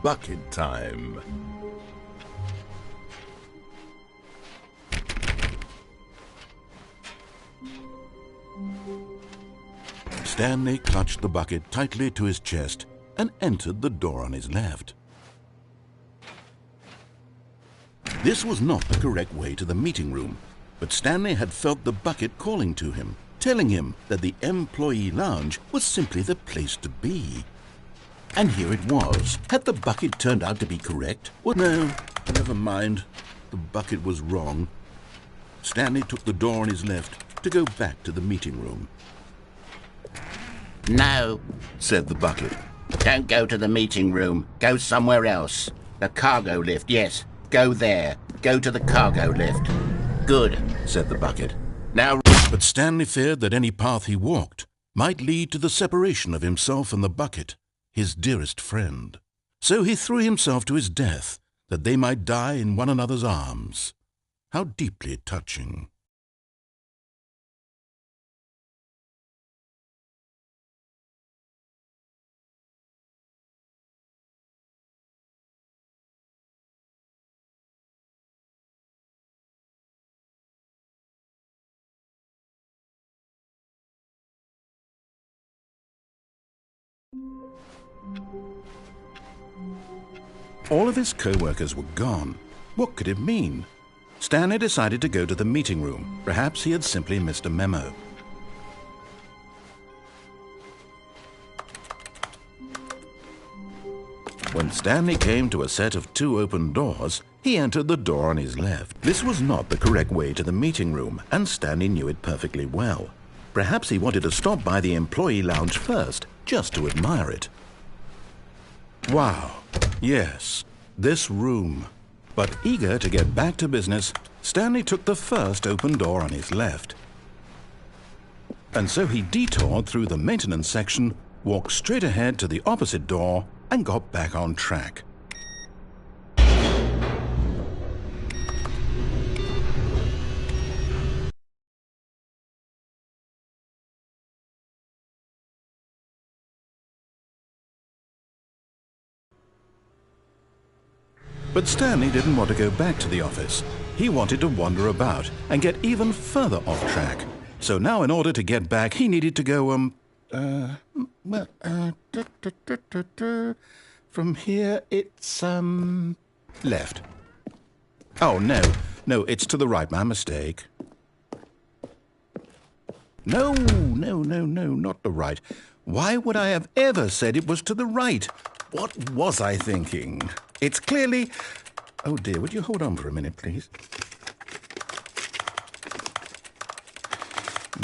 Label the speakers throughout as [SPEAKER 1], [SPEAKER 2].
[SPEAKER 1] bucket time. Stanley clutched the bucket tightly to his chest and entered the door on his left. This was not the correct way to the meeting room, but Stanley had felt the bucket calling to him, telling him that the employee lounge was simply the place to be. And here it was. Had the bucket turned out to be correct? Well, no, never mind. The bucket was wrong. Stanley took the door on his left to go back to the meeting room.
[SPEAKER 2] No,
[SPEAKER 1] Said the bucket.
[SPEAKER 2] don't go to the meeting room. Go somewhere else. The cargo lift, yes. Go there. Go to the cargo lift. Good,
[SPEAKER 1] Said the bucket.
[SPEAKER 2] now...
[SPEAKER 1] But Stanley feared that any path he walked might lead to the separation of himself and the bucket, his dearest friend. So he threw himself to his death, that they might die in one another's arms. How deeply touching. All of his co-workers were gone. What could it mean? Stanley decided to go to the meeting room. Perhaps he had simply missed a memo. When Stanley came to a set of 2 open doors, he entered the door on his left. This was not the correct way to the meeting room, and Stanley knew it perfectly well. Perhaps he wanted to stop by the employee lounge first, just to admire it. Wow, yes, this room. But eager to get back to business, Stanley took the first open door on his left. And so he detoured through the maintenance section, walked straight ahead to the opposite door, and got back on track. But Stanley didn't want to go back to the office. He wanted to wander about and get even further off track. So now in order to get back, he needed to go, from here it's, left. Oh, no, it's to the right, my mistake. No, not the right. Why would I have ever said it was to the right? What was I thinking? It's clearly... Oh dear, would you hold on for a minute, please?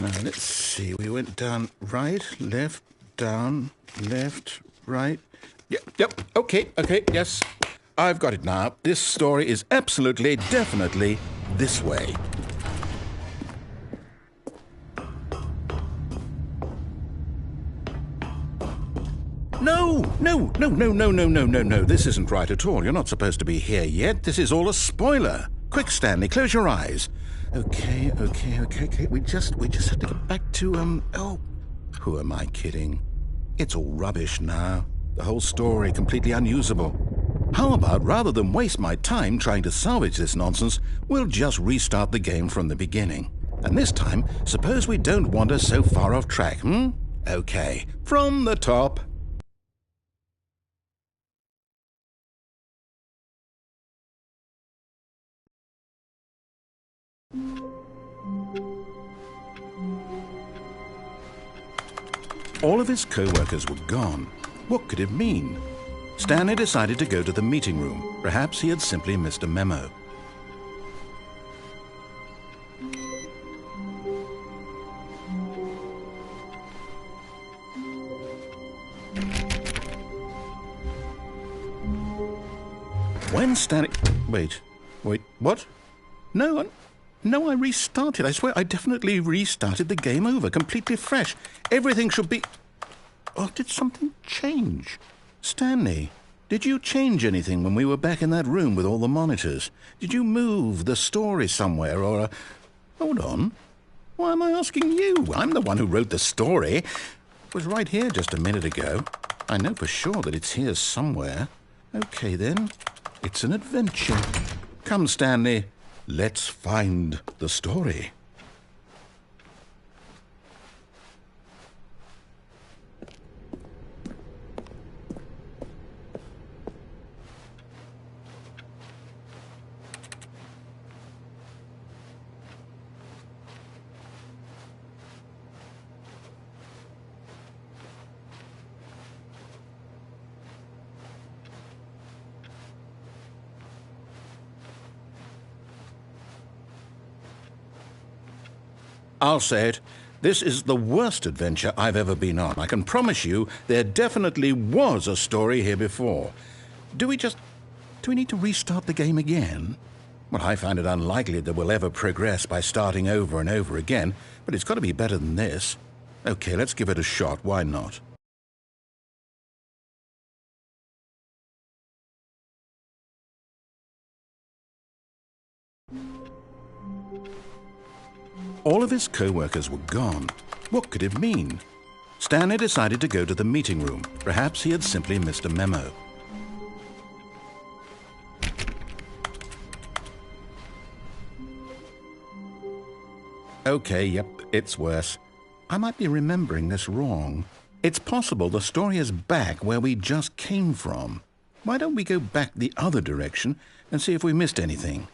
[SPEAKER 1] Now, let's see. We went down right, left, down, left, right. Yep, okay, yes. I've got it now. This story is absolutely, definitely this way. No. This isn't right at all. You're not supposed to be here yet. This is all a spoiler. Quick, Stanley, close your eyes. Okay. We just have to get back to, oh, who am I kidding? It's all rubbish now. The whole story completely unusable. How about, rather than waste my time trying to salvage this nonsense, we'll just restart the game from the beginning. And this time, suppose we don't wander so far off track, Okay, from the top. All of his co-workers were gone. What could it mean? Stanley decided to go to the meeting room. Perhaps he had simply missed a memo. When Stanley... Wait, what? No, I restarted. I swear I definitely restarted the game over, completely fresh. Everything should be... Oh, did something change? Stanley, did you change anything when we were back in that room with all the monitors? Did you move the story somewhere or... Hold on. Why am I asking you? I'm the one who wrote the story. It was right here just a minute ago. I know for sure that it's here somewhere. Okay, then. It's an adventure. Come, Stanley. Let's find the story. I'll say it. This is the worst adventure I've ever been on. I can promise you there definitely was a story here before. Do we need to restart the game again? Well, I find it unlikely that we'll ever progress by starting over and over again, but it's got to be better than this. Okay, let's give it a shot. Why not? All of his co-workers were gone. What could it mean? Stanley decided to go to the meeting room. Perhaps he had simply missed a memo. Okay, yep, it's worse. I might be remembering this wrong. It's possible the story is back where we just came from. Why don't we go back the other direction and see if we missed anything?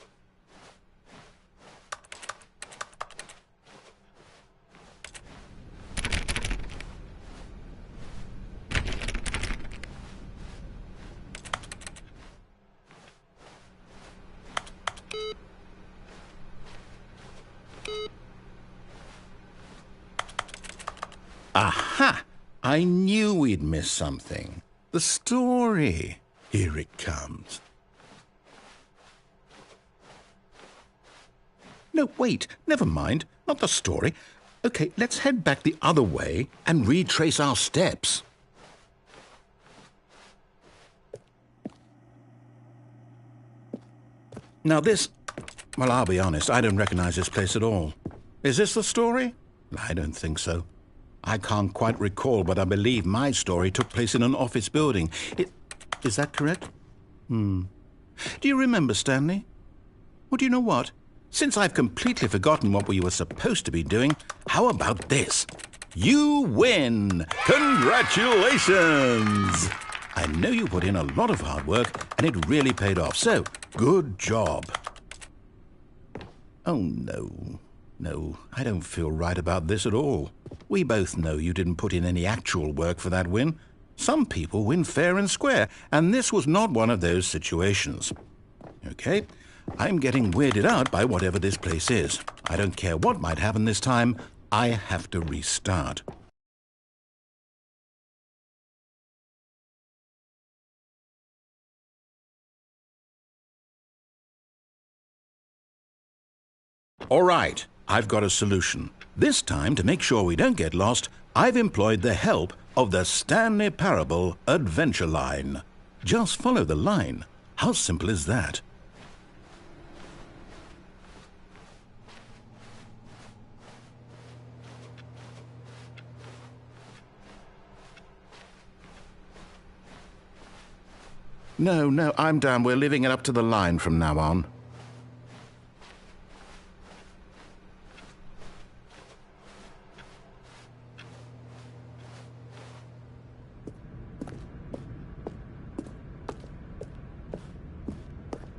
[SPEAKER 1] Aha! I knew we'd miss something. The story. Here it comes. No, wait. Never mind. Not the story. Okay, let's head back the other way and retrace our steps. Now this... Well, I'll be honest. I don't recognize this place at all. Is this the story? I don't think so. I can't quite recall, but I believe my story took place in an office building. Is that correct? Do you remember, Stanley? Well, do you know what? Since I've completely forgotten what we were supposed to be doing, how about this? You win! Congratulations! I know you put in a lot of hard work, and it really paid off, so good job. Oh, no. No, I don't feel right about this at all. We both know you didn't put in any actual work for that win. Some people win fair and square, and this was not one of those situations. Okay, I'm getting weirded out by whatever this place is. I don't care what might happen this time. I have to restart. All right. I've got a solution. This time, to make sure we don't get lost, I've employed the help of the Stanley Parable adventure line. Just follow the line. How simple is that? No, I'm down. We're leaving it up to the line from now on.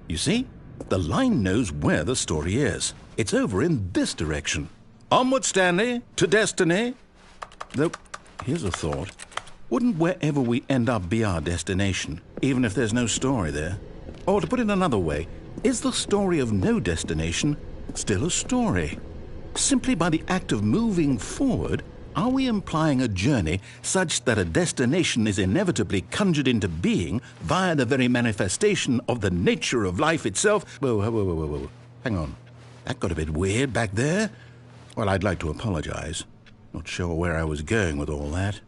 [SPEAKER 1] You see? The line knows where the story is. It's over in this direction. Onward, Stanley, to destiny. Though, here's a thought. Wouldn't wherever we end up be our destination, even if there's no story there? Or to put it another way, is the story of no destination still a story? Simply by the act of moving forward, are we implying a journey such that a destination is inevitably conjured into being via the very manifestation of the nature of life itself? Whoa. Hang on. That got a bit weird back there. Well, I'd like to apologize. Not sure where I was going with all that.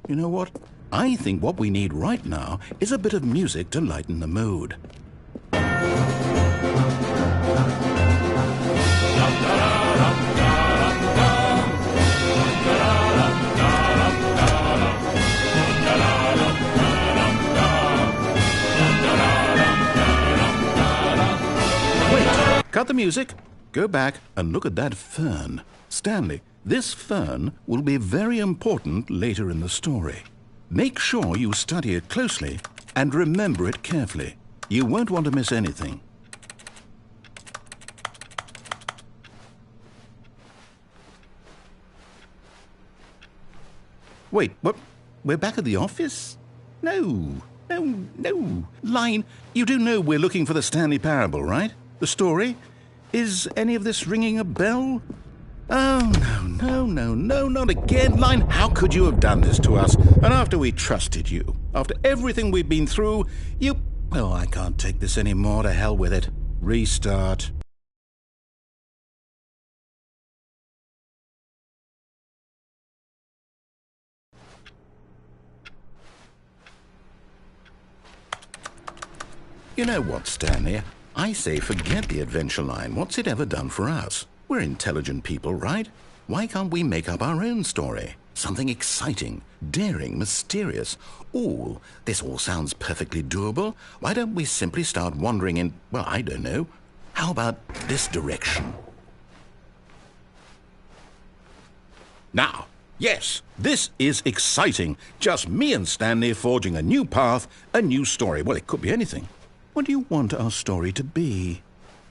[SPEAKER 1] You know what? I think what we need right now is a bit of music to lighten the mood. Cut the music. Go back and look at that fern. Stanley, this fern will be very important later in the story. Make sure you study it closely and remember it carefully. You won't want to miss anything. Wait, what? We're back at the office? No. Line, you do know we're looking for the Stanley Parable, right? The story? Is any of this ringing a bell? Oh, no, not again. Line, how could you have done this to us? And after we trusted you, after everything we've been through, you... Oh, I can't take this anymore. To hell with it. Restart. You know what, Stanley? I say forget the adventure line. What's it ever done for us? We're intelligent people, right? Why can't we make up our own story? Something exciting, daring, mysterious. Ooh, this all sounds perfectly doable. Why don't we simply start wandering in, well, I don't know. How about this direction? Now, yes, this is exciting. Just me and Stanley forging a new path, a new story. Well, it could be anything. What do you want our story to be?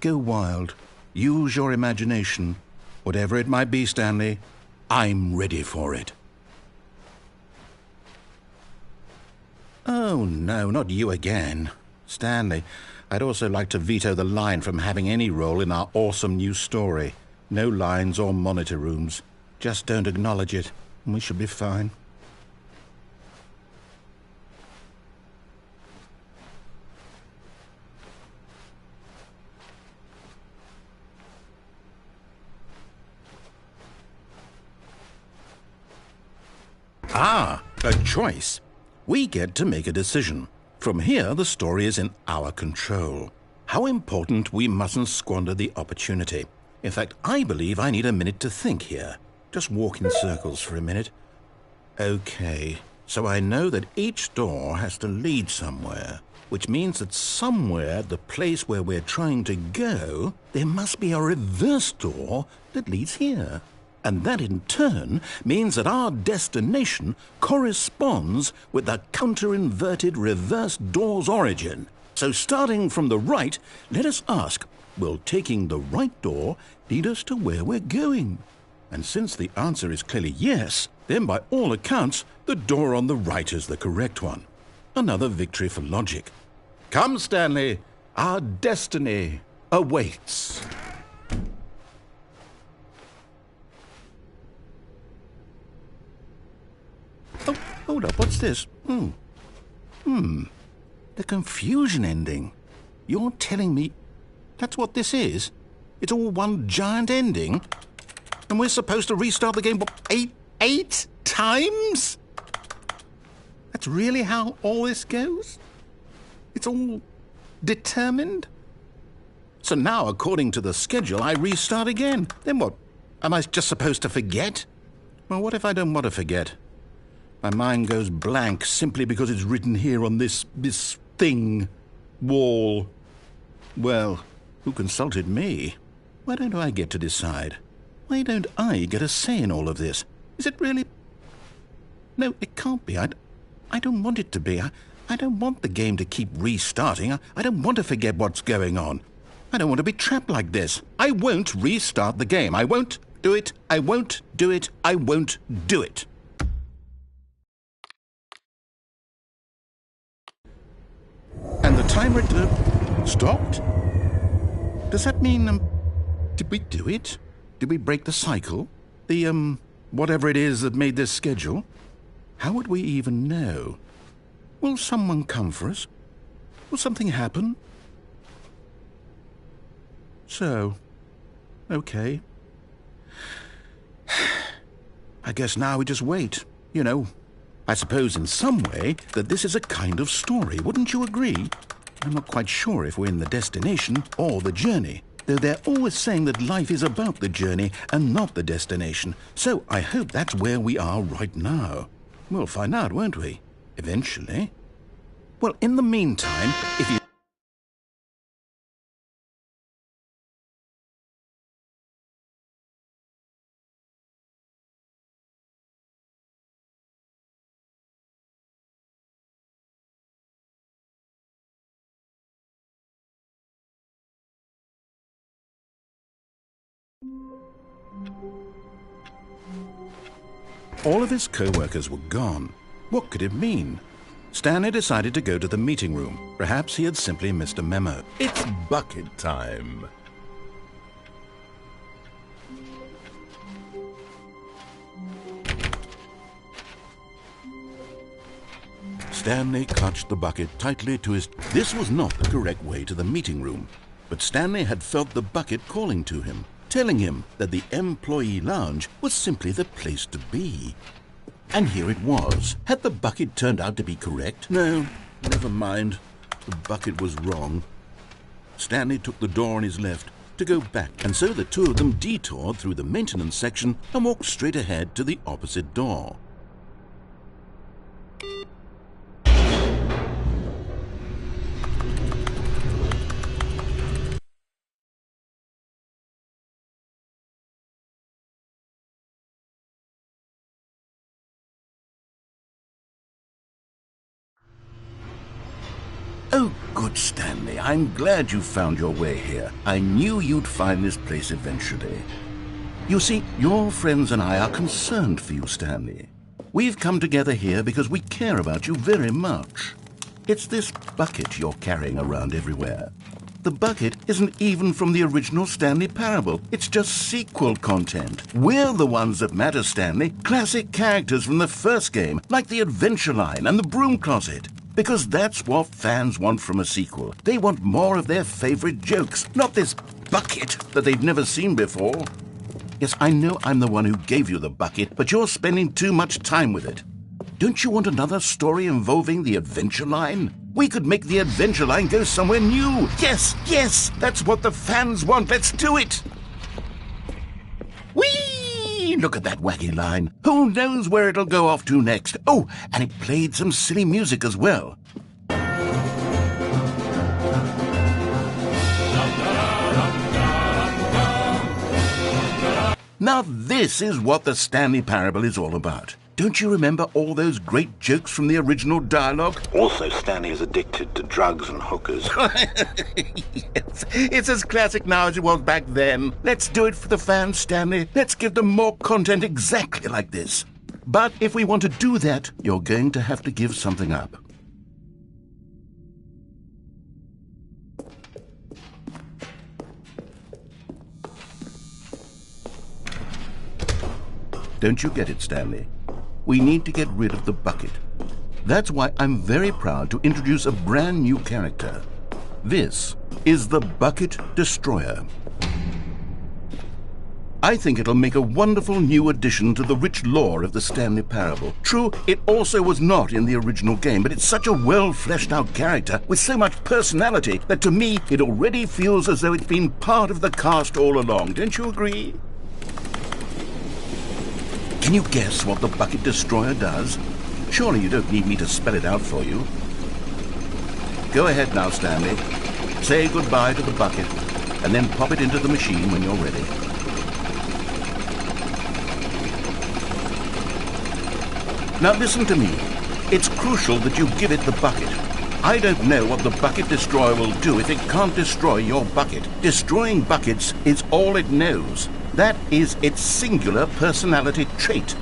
[SPEAKER 1] Go wild. Use your imagination. Whatever it might be, Stanley, I'm ready for it. Oh, no, not you again. Stanley, I'd also like to veto the line from having any role in our awesome new story. No lines or monitor rooms. Just don't acknowledge it, and we should be fine. Ah, a choice. We get to make a decision. From here, the story is in our control. How important we mustn't squander the opportunity. In fact, I believe I need a minute to think here. Just walk in circles for a minute. Okay, so I know that each door has to lead somewhere, which means that somewhere, the place where we're trying to go, there must be a reverse door that leads here. And that in turn means that our destination corresponds with the counter-inverted reverse door's origin. So starting from the right, let us ask, will taking the right door lead us to where we're going? And since the answer is clearly yes, then by all accounts, the door on the right is the correct one. Another victory for logic. Come, Stanley, our destiny awaits. Oh, hold up, what's this? The confusion ending. You're telling me that's what this is? It's all one giant ending? And we're supposed to restart the game, what, eight times? That's really how all this goes? It's all determined? So now, according to the schedule, I restart again. Then what? Am I just supposed to forget? Well, what if I don't want to forget? My mind goes blank simply because it's written here on this thing, wall. Well, who consulted me? Why don't I get to decide? Why don't I get a say in all of this? Is it really... No, it can't be. I don't want it to be. I don't want the game to keep restarting. I don't want to forget what's going on. I don't want to be trapped like this. I won't restart the game. I won't do it. I won't do it. I won't do it. And the timer stopped? Does that mean, did we do it? Did we break the cycle? The, whatever it is that made this schedule? How would we even know? Will someone come for us? Will something happen? So, okay. I guess now we just wait, you know. I suppose in some way that this is a kind of story, wouldn't you agree? I'm not quite sure if we're in the destination or the journey, though they're always saying that life is about the journey and not the destination. So I hope that's where we are right now. We'll find out, won't we? Eventually. Well, in the meantime, if you All of his co-workers were gone. What could it mean? Stanley decided to go to the meeting room. Perhaps he had simply missed a memo.
[SPEAKER 3] It's bucket time.
[SPEAKER 1] Stanley clutched the bucket tightly to his... This was not the correct way to the meeting room, but Stanley had felt the bucket calling to him, telling him that the employee lounge was simply the place to be. And here it was. Had the bucket turned out to be correct? No, never mind. The bucket was wrong. Stanley took the door on his left to go back, and so the two of them detoured through the maintenance section and walked straight ahead to the opposite door. Oh, good, Stanley. I'm glad you found your way here. I knew you'd find this place eventually. You see, your friends and I are concerned for you, Stanley. We've come together here because we care about you very much. It's this bucket you're carrying around everywhere. The bucket isn't even from the original Stanley Parable. It's just sequel content. We're the ones that matter, Stanley. Classic characters from the first game, like the Adventure Line and the Broom Closet. Because that's what fans want from a sequel. They want more of their favorite jokes, not this bucket that they've never seen before. Yes, I know I'm the one who gave you the bucket, but you're spending too much time with it. Don't you want another story involving the Adventure Line? We could make the Adventure Line go somewhere new. Yes, yes, that's what the fans want. Let's do it. Whee! Look at that wacky line. Who knows where it'll go off to next? Oh, and it played some silly music as well. Now this is what the Stanley Parable is all about. Don't you remember all those great jokes from the original dialogue?
[SPEAKER 4] Also, Stanley is addicted to drugs and hookers.
[SPEAKER 1] Yes, it's as classic now as it was back then. Let's do it for the fans, Stanley. Let's give them more content exactly like this. But if we want to do that, you're going to have to give something up. Don't you get it, Stanley? We need to get rid of the bucket. That's why I'm very proud to introduce a brand new character. This is the Bucket Destroyer. I think it'll make a wonderful new addition to the rich lore of the Stanley Parable. True, it also was not in the original game, but it's such a well-fleshed-out character with so much personality that to me it already feels as though it's been part of the cast all along. Don't you agree? Can you guess what the Bucket Destroyer does? Surely you don't need me to spell it out for you. Go ahead now, Stanley. Say goodbye to the bucket, and then pop it into the machine when you're ready. Now listen to me. It's crucial that you give it the bucket. I don't know what the Bucket Destroyer will do if it can't destroy your bucket. Destroying buckets is all it knows. That is its singular personality trait.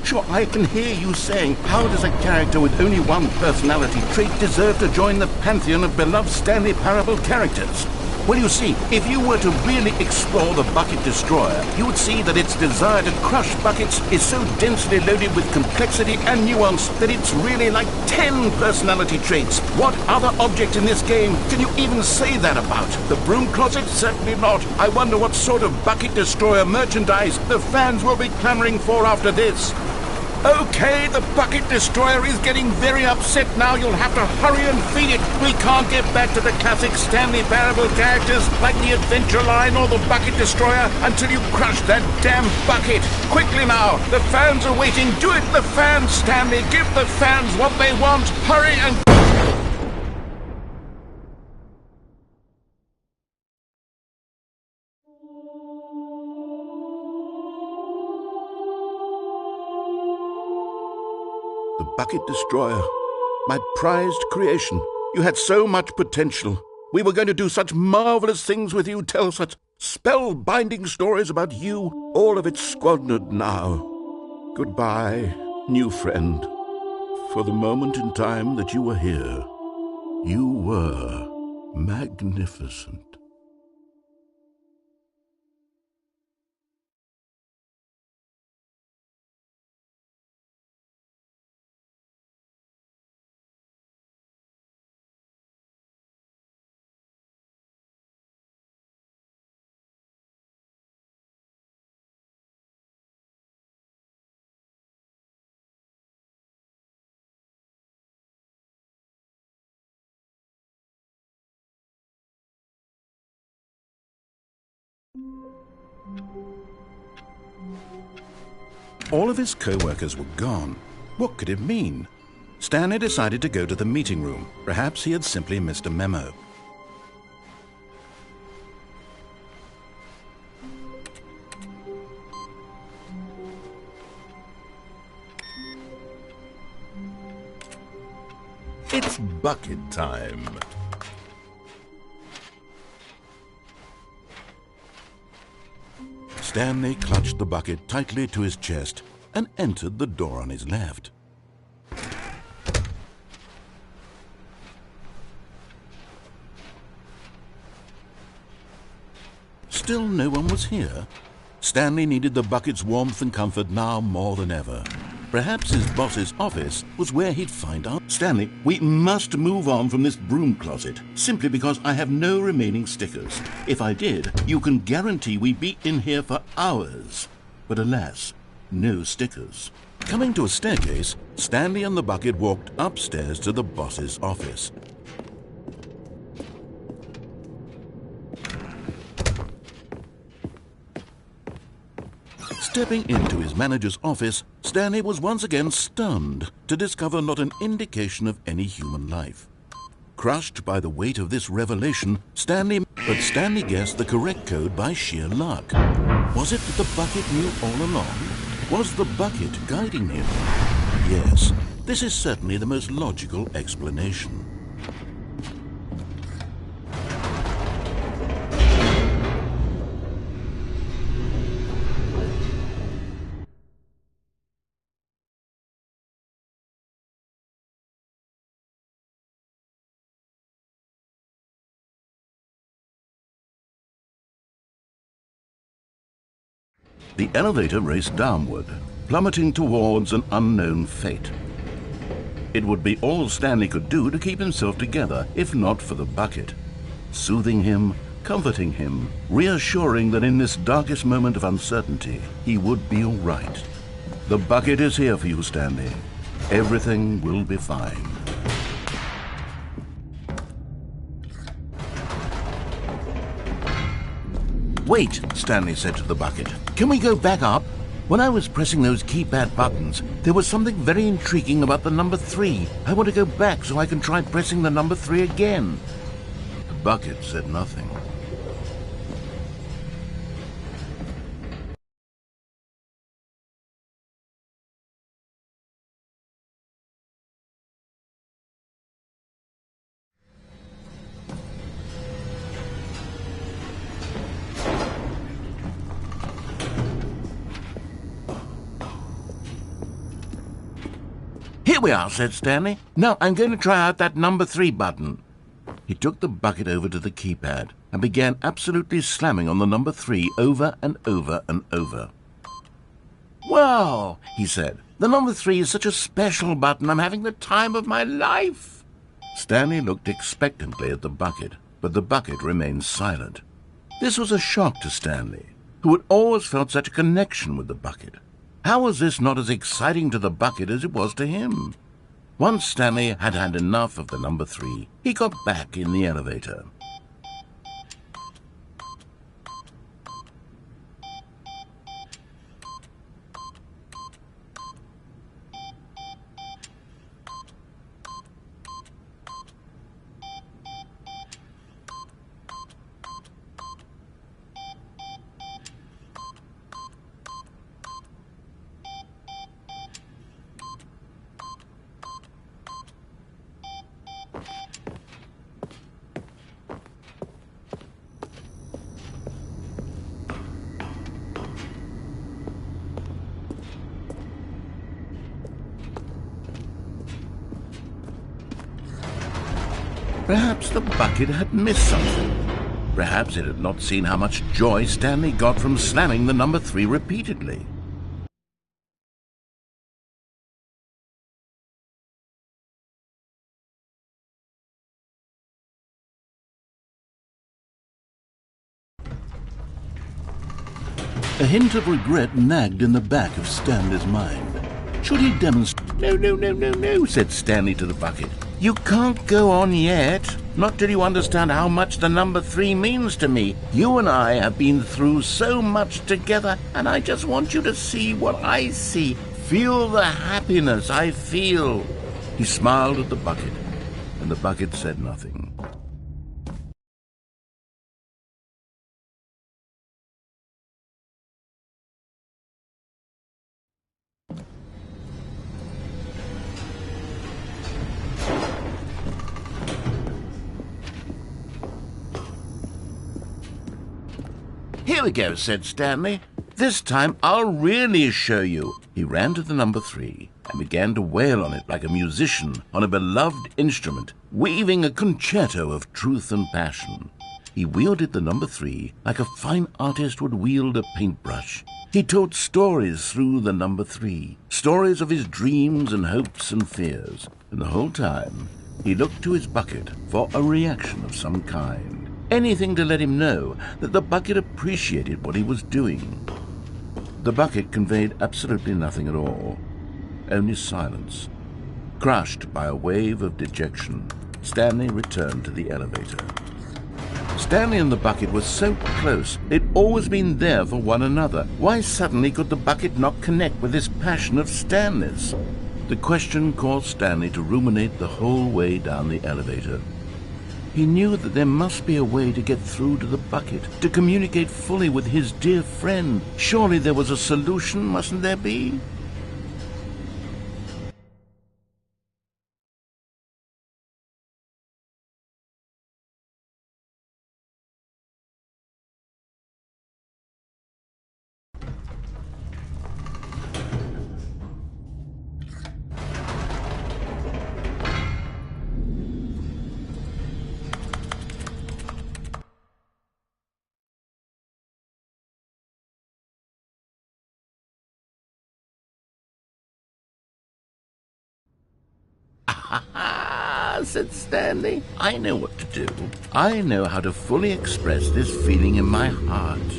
[SPEAKER 1] Sure, I can hear you saying, how does a character with only one personality trait deserve to join the pantheon of beloved Stanley Parable characters? Well, you see, if you were to really explore the Bucket Destroyer, you would see that its desire to crush buckets is so densely loaded with complexity and nuance that it's really like 10 personality traits. What other object in this game can you even say that about? The Broom Closet? Certainly not. I wonder what sort of Bucket Destroyer merchandise the fans will be clamoring for after this. Okay, the Bucket Destroyer is getting very upset now. You'll have to hurry and feed it. We can't get back to the classic Stanley Parable characters like the Adventure Line or the Bucket Destroyer until you crush that damn bucket. Quickly now, the fans are waiting. Do it, the fans, Stanley. Give the fans what they want. Hurry and... The Bucket Destroyer, my prized creation. You had so much potential. We were going to do such marvelous things with you, tell such
[SPEAKER 3] Spellbinding stories about you, all of it squandered now. Goodbye, new friend. For the moment in time that you were here, you were magnificent.
[SPEAKER 1] All of his co-workers were gone. What could it mean? Stanley decided to go to the meeting room. Perhaps he had simply missed a memo.
[SPEAKER 3] It's bucket time.
[SPEAKER 1] Stanley clutched the bucket tightly to his chest and entered the door on his left. Still no one was here. Stanley needed the bucket's warmth and comfort now more than ever. Perhaps his boss's office was where he'd find out. Stanley, we must move on from this broom closet, simply because I have no remaining stickers. If I did, you can guarantee we'd be in here for hours. But alas, no stickers. Coming to a staircase, Stanley and the bucket walked upstairs to the boss's office. Stepping into his manager's office, Stanley was once again stunned to discover not an indication of any human life. Crushed by the weight of this revelation, Stanley guessed the correct code by sheer luck. Was it that the bucket knew all along? Was the bucket guiding him? Yes, this is certainly the most logical explanation. The elevator raced downward, plummeting towards an unknown fate. It would be all Stanley could do to keep himself together, if not for the bucket. Soothing him, comforting him, reassuring that in this darkest moment of uncertainty, he would be all right. The bucket is here for you, Stanley. Everything will be fine. Wait, Stanley said to the bucket. Can we go back up? When I was pressing those keypad buttons, there was something very intriguing about the number 3. I want to go back so I can try pressing the number 3 again. The bucket said nothing. Here we are, said Stanley. Now I'm going to try out that number 3 button. He took the bucket over to the keypad and began absolutely slamming on the number 3 over and over and over. Wow, he said. The number 3 is such a special button. I'm having the time of my life. Stanley looked expectantly at the bucket, but the bucket remained silent. This was a shock to Stanley, who had always felt such a connection with the bucket. How was this not as exciting to the bucket as it was to him? Once Stanley had had enough of the number 3, he got back in the elevator.
[SPEAKER 3] Perhaps the bucket had missed something. Perhaps it had not seen how much joy Stanley got from slamming the number 3 repeatedly. A hint of regret nagged in the back of Stanley's mind. Should he demonstrate? No, said Stanley to the bucket. You can't go on yet. Not till you understand how much the number 3 means to me. You and I have been through so much together, and I just want you to see what I see. Feel the happiness I feel. He smiled at the bucket, and the bucket said nothing. Here we go, said Stanley. This time I'll really show you. He ran to the number 3 and began to wail on it like a musician on a beloved instrument, weaving a concerto of truth and passion. He wielded the number 3 like a fine artist would wield a paintbrush. He told stories through the number 3, stories of his dreams and hopes and fears, and the whole time he looked to his bucket for a reaction of some kind. Anything to let him know that the bucket appreciated what he was doing. The bucket conveyed absolutely nothing at all, only silence. Crushed by a wave of dejection, Stanley returned to the elevator. Stanley and the bucket were so close. They'd always been there for one another. Why suddenly could the bucket not connect with this passion of Stanley's? The question caused Stanley to ruminate the whole way down the elevator. He knew that there must be a way to get through to the bucket, to communicate fully with his dear friend. Surely there was a solution, mustn't there be? "Ah," said Stanley. "I know what to do. I know how to fully express this feeling in my heart."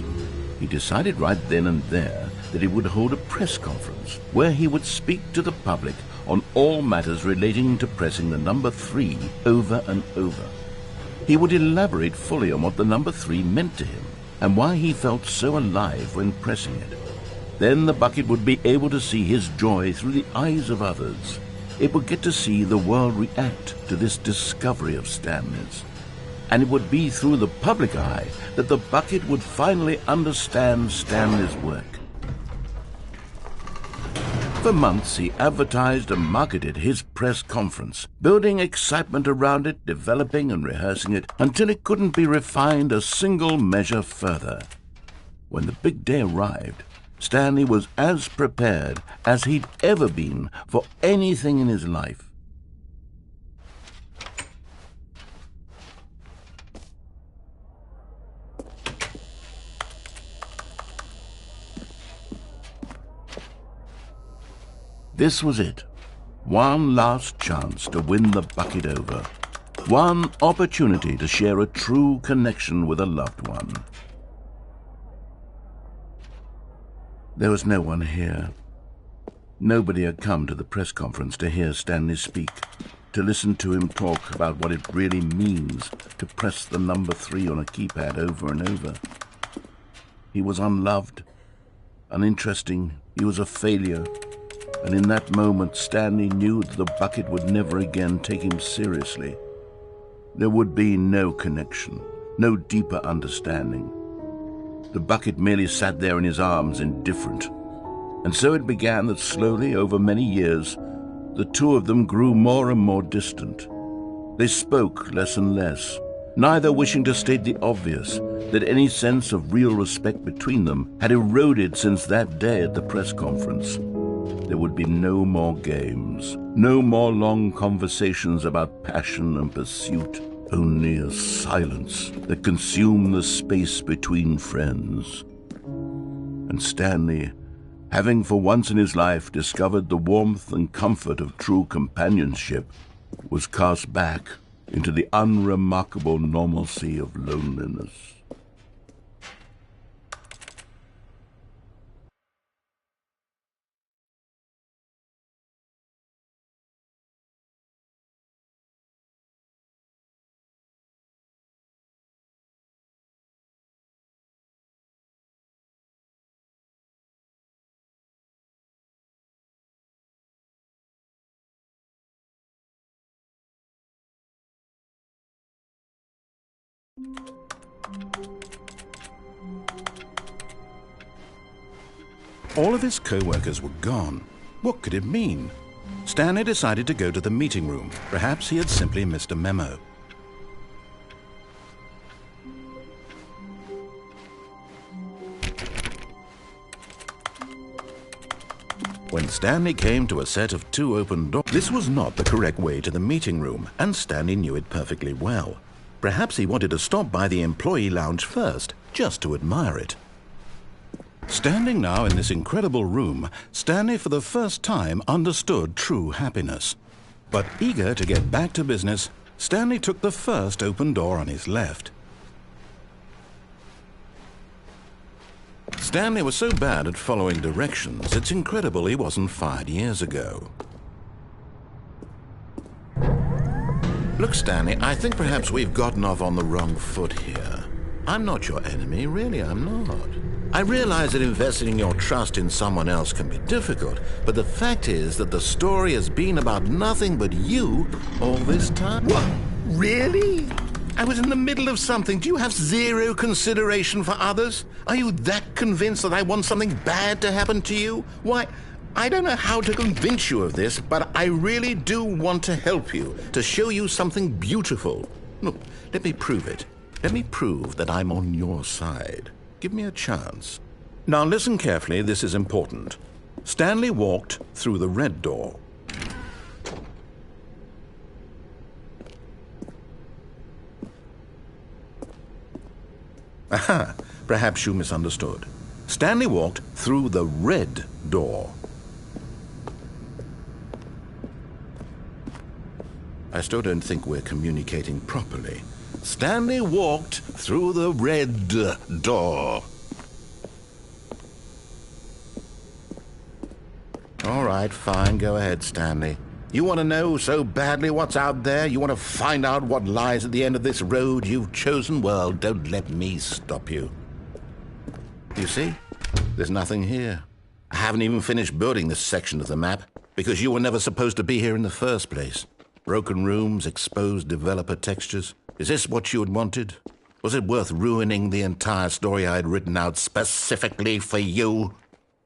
[SPEAKER 3] He decided right then and there that he would hold a press conference where he would speak to the public on all matters relating to pressing the number 3 over and over. He would elaborate fully on what the number 3 meant to him and why he felt so alive when pressing it. Then the bucket would be able to see his joy through the eyes of others. It would get to see the world react to this discovery of Stanley's. And it would be through the public eye that the bucket would finally understand Stanley's work. For months he advertised and marketed his press conference, building excitement around it, developing and rehearsing it, until it couldn't be refined a single measure further. When the big day arrived, Stanley was as prepared as he'd ever been for anything in his life. This was it. One last chance to win the bucket over. One opportunity to share a true connection with a loved one. There was no one here. Nobody had come to the press conference to hear Stanley speak, to listen to him talk about what it really means to press the number 3 on a keypad over and over. He was unloved, uninteresting, he was a failure, and in that moment Stanley knew that the bucket would never again take him seriously. There would be no connection, no deeper understanding. The bucket merely sat there in his arms, indifferent. And so it began that slowly, over many years, the two of them grew more and more distant. They spoke less and less, neither wishing to state the obvious, that any sense of real respect between them had eroded since that day at the press conference. There would be no more games, no more long conversations about passion and pursuit. only a silence that consumed the space between friends. And Stanley, having for once in his life discovered the warmth and comfort of true companionship, was cast back into the unremarkable normalcy of loneliness.
[SPEAKER 1] All of his co-workers were gone. What could it mean? Stanley decided to go to the meeting room. Perhaps he had simply missed a memo. When Stanley came to a set of 2 open doors, this was not the correct way to the meeting room, and Stanley knew it perfectly well. Perhaps he wanted to stop by the employee lounge first, just to admire it. Standing now in this incredible room, Stanley for the first time understood true happiness. But eager to get back to business, Stanley took the first open door on his left. Stanley was so bad at following directions, it's incredible he wasn't fired years ago. Look, Stanley, I think perhaps we've gotten off on the wrong foot here. I'm not your enemy, really, I'm not. I realize that investing your trust in someone else can be difficult, but the fact is that the story has been about nothing but you all this time. What? Really? I was in the middle of something. Do you have zero consideration for others? Are you that convinced that I want something bad to happen to you? Why, I don't know how to convince you of this, but I really do want to help you, to show you something beautiful. Look, let me prove it. Let me prove that I'm on your side. Give me a chance. Now listen carefully, this is important. Stanley walked through the red door. Aha, perhaps you misunderstood. Stanley walked through the red door. I still don't think we're communicating properly. Stanley walked through the red door. All right, fine, go ahead, Stanley. You want to know so badly what's out there? You want to find out what lies at the end of this road you've chosen? Well, don't let me stop you. You see? There's nothing here. I haven't even finished building this section of the map, because you were never supposed to be here in the first place. Broken rooms, exposed developer textures. Is this what you had wanted? Was it worth ruining the entire story I had written out specifically for you?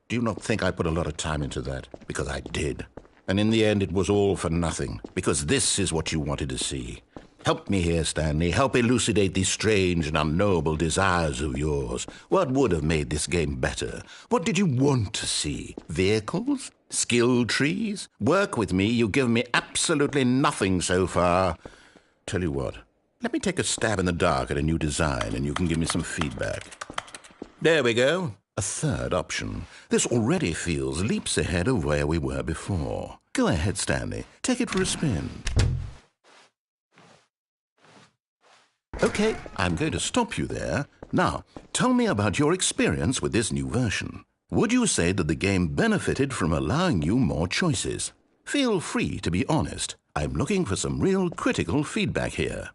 [SPEAKER 1] Do you not think I put a lot of time into that? Because I did. And in the end, it was all for nothing, because this is what you wanted to see. Help me here, Stanley. Help elucidate these strange and unknowable desires of yours. What would have made this game better? What did you want to see? Vehicles? Skill trees? Work with me. You've given me absolutely nothing so far. Tell you what, let me take a stab in the dark at a new design, and you can give me some feedback. There we go. A third option. This already feels leaps ahead of where we were before. Go ahead, Stanley. Take it for a spin. Okay, I'm going to stop you there. Now, tell me about your experience with this new version. Would you say that the game benefited from allowing you more choices? Feel free to be honest. I'm looking for some real critical feedback here.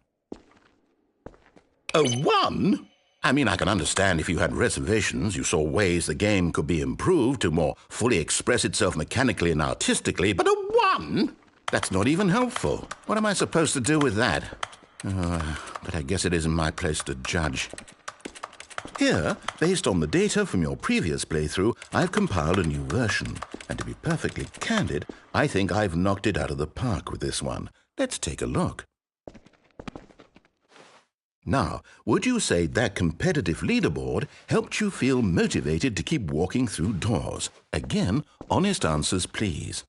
[SPEAKER 1] A 1? I mean, I can understand if you had reservations, you saw ways the game could be improved to more fully express itself mechanically and artistically, but a 1? That's not even helpful. What am I supposed to do with that? But I guess it isn't my place to judge. Here, based on the data from your previous playthrough, I've compiled a new version. And to be perfectly candid, I think I've knocked it out of the park with this one. Let's take a look. Now, would you say that competitive leaderboard helped you feel motivated to keep walking through doors? Again, honest answers, please.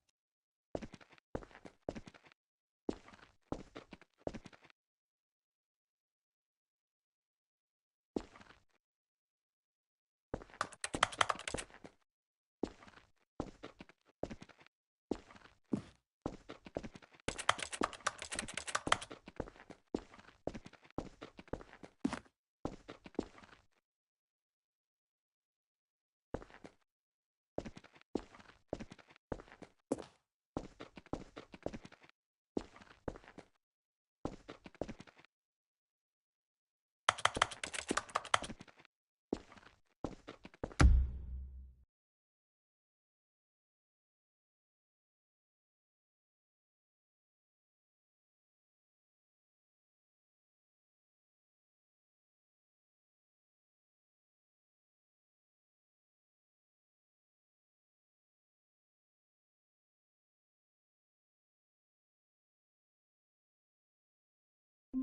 [SPEAKER 5] Hi,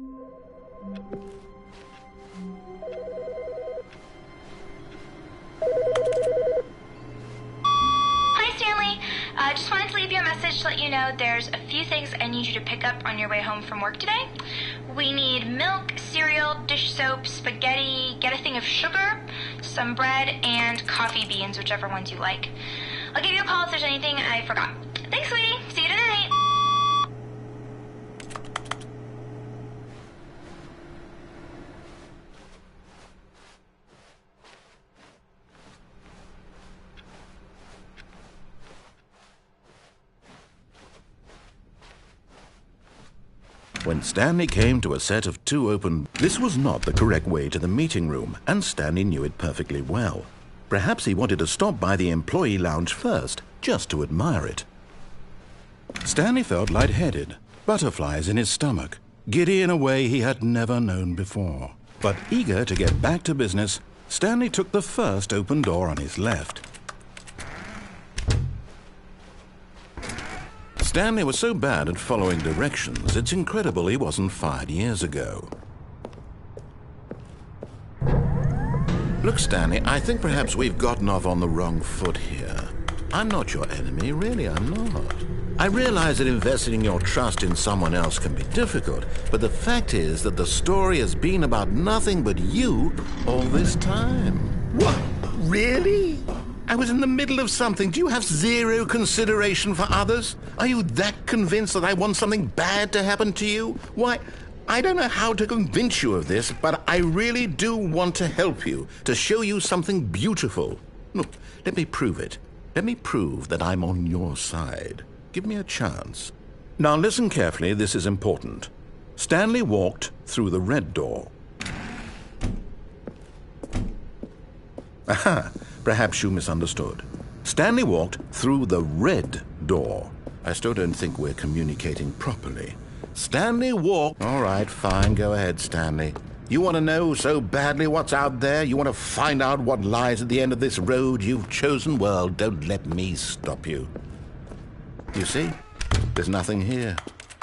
[SPEAKER 5] Stanley. Just wanted to leave you a message to let you know there's a few things I need you to pick up on your way home from work today. We need milk, cereal, dish soap, spaghetti, get a thing of sugar, some bread, and coffee beans, whichever ones you like. I'll give you a call if there's anything I forgot. Thanks, sweetie. See you tonight.
[SPEAKER 1] When Stanley came to a set of two open... This was not the correct way to the meeting room, and Stanley knew it perfectly well. Perhaps he wanted to stop by the employee lounge first, just to admire it. Stanley felt lightheaded, butterflies in his stomach, giddy in a way he had never known before. But eager to get back to business, Stanley took the first open door on his left. Stanley was so bad at following directions, it's incredible he wasn't fired years ago. Look, Stanley, I think perhaps we've gotten off on the wrong foot here. I'm not your enemy, really, I'm not. I realize that investing your trust in someone else can be difficult, but the fact is that the story has been about nothing but you all this time. What? Really? I was in the middle of something. Do you have zero consideration for others? Are you that convinced that I want something bad to happen to you? Why, I don't know how to convince you of this, but I really do want to help you, to show you something beautiful. Look, let me prove it. Let me prove that I'm on your side. Give me a chance. Now listen carefully, this is important. Stanley walked through the red door. Aha! Perhaps you misunderstood. Stanley walked through the red door. I still don't think we're communicating properly. Stanley walked... All right, fine, go ahead, Stanley. You want to know so badly what's out there? You want to find out what lies at the end of this road you've chosen? Well, don't let me stop you. You see? There's nothing here.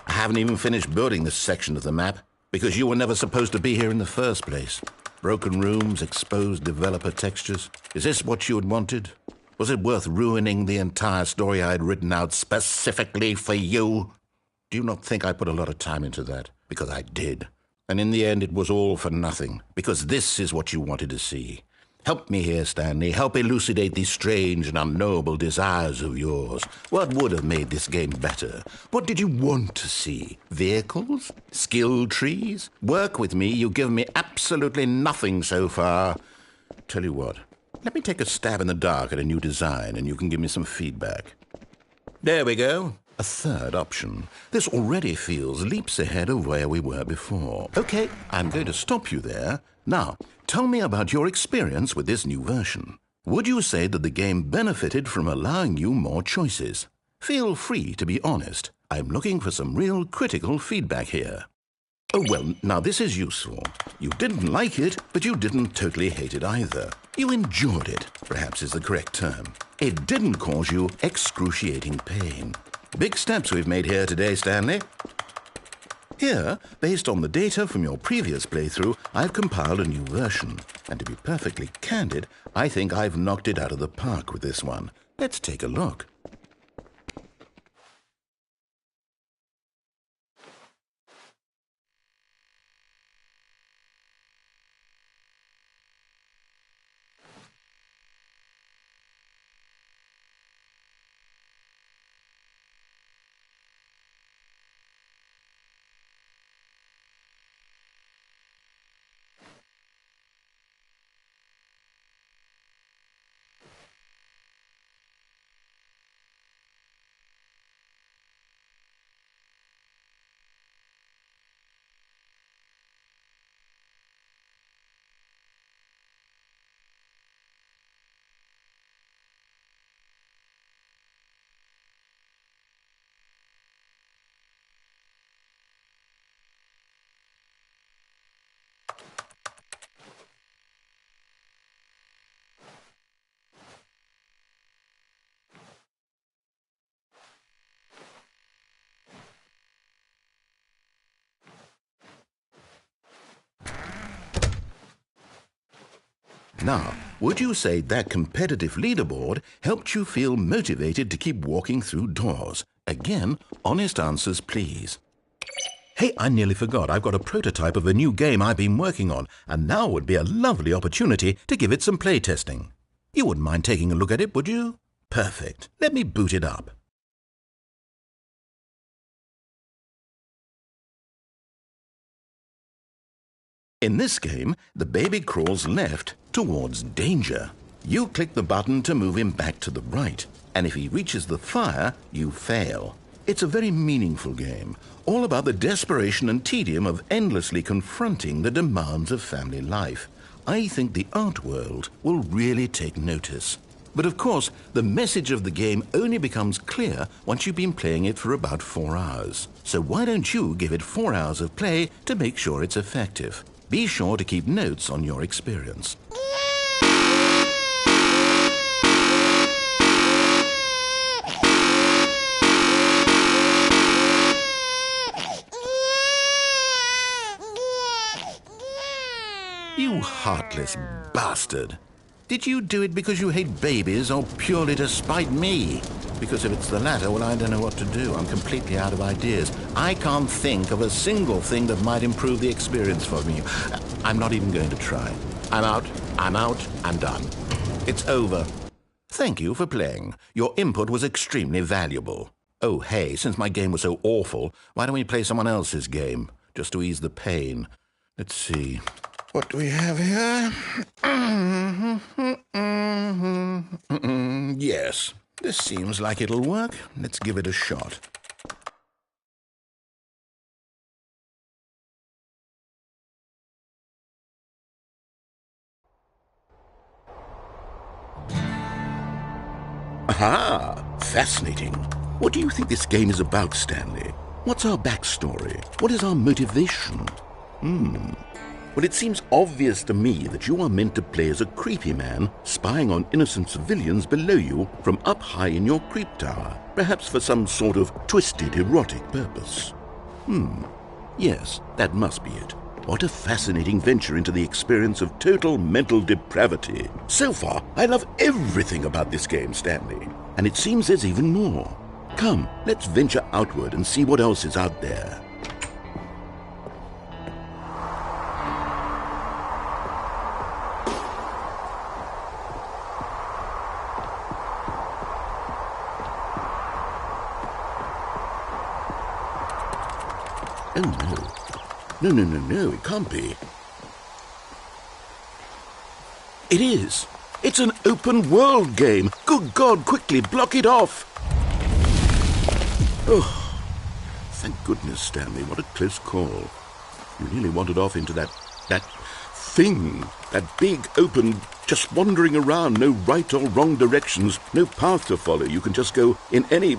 [SPEAKER 1] I haven't even finished building this section of the map, because you were never supposed to be here in the first place. Broken rooms, exposed developer textures. Is this what you had wanted? Was it worth ruining the entire story I had written out specifically for you? Do you not think I put a lot of time into that? Because I did. And in the end, it was all for nothing, because this is what you wanted to see. Help me here, Stanley. Help elucidate these strange and unknowable desires of yours. What would have made this game better? What did you want to see? Vehicles? Skill trees? Work with me. You've given me absolutely nothing so far. Tell you what, let me take a stab in the dark at a new design, and you can give me some feedback. There we go. A third option. This already feels leaps ahead of where we were before. Okay, I'm going to stop you there. Now, tell me about your experience with this new version. Would you say that the game benefited from allowing you more choices? Feel free to be honest. I'm looking for some real critical feedback here. Oh, well, now this is useful. You didn't like it, but you didn't totally hate it either. You enjoyed it, perhaps is the correct term. It didn't cause you excruciating pain. Big steps we've made here today, Stanley. Here, based on the data from your previous playthrough, I've compiled a new version. And to be perfectly candid, I think I've knocked it out of the park with this one. Let's take a look. Now, would you say that competitive leaderboard helped you feel motivated to keep walking through doors? Again, honest answers, please. Hey, I nearly forgot. I've got a prototype of a new game I've been working on, and now would be a lovely opportunity to give it some playtesting. You wouldn't mind taking a look at it, would you? Perfect. Let me boot it up. In this game, the baby crawls left towards danger. You click the button to move him back to the right, and if he reaches the fire, you fail. It's a very meaningful game, all about the desperation and tedium of endlessly confronting the demands of family life. I think the art world will really take notice. But of course, the message of the game only becomes clear once you've been playing it for about 4 hours. So why don't you give it 4 hours of play to make sure it's effective? Be sure to keep notes on your experience. You heartless bastard. Did you do it because you hate babies or purely to spite me? Because if it's the latter, well, I don't know what to do. I'm completely out of ideas. I can't think of a single thing that might improve the experience for me. I'm not even going to try. I'm out, I'm done. It's over. Thank you for playing. Your input was extremely valuable. Oh, hey, since my game was so awful, why don't we play someone else's game, just to ease the pain? Let's see. What do we have here? Yes, this seems like it'll work. Let's give it a shot. Aha! Fascinating. What do you think this game is about, Stanley? What's our backstory? What is our motivation? Well, it seems obvious to me that you are meant to play as a creepy man spying on innocent civilians below you from up high in your creep tower, perhaps for some sort of twisted erotic purpose. Yes, that must be it. What a fascinating venture into the experience of total mental depravity. So far, I love everything about this game, Stanley. And it seems there's even more. Come, let's venture outward and see what else is out there. Oh, no. No, it can't be. It is. It's an open world game. Good God, quickly, block it off. Oh, thank goodness, Stanley. What a close call. You nearly wandered off into that thing. That big, open, just wandering around. No right or wrong directions. No path to follow. You can just go in any...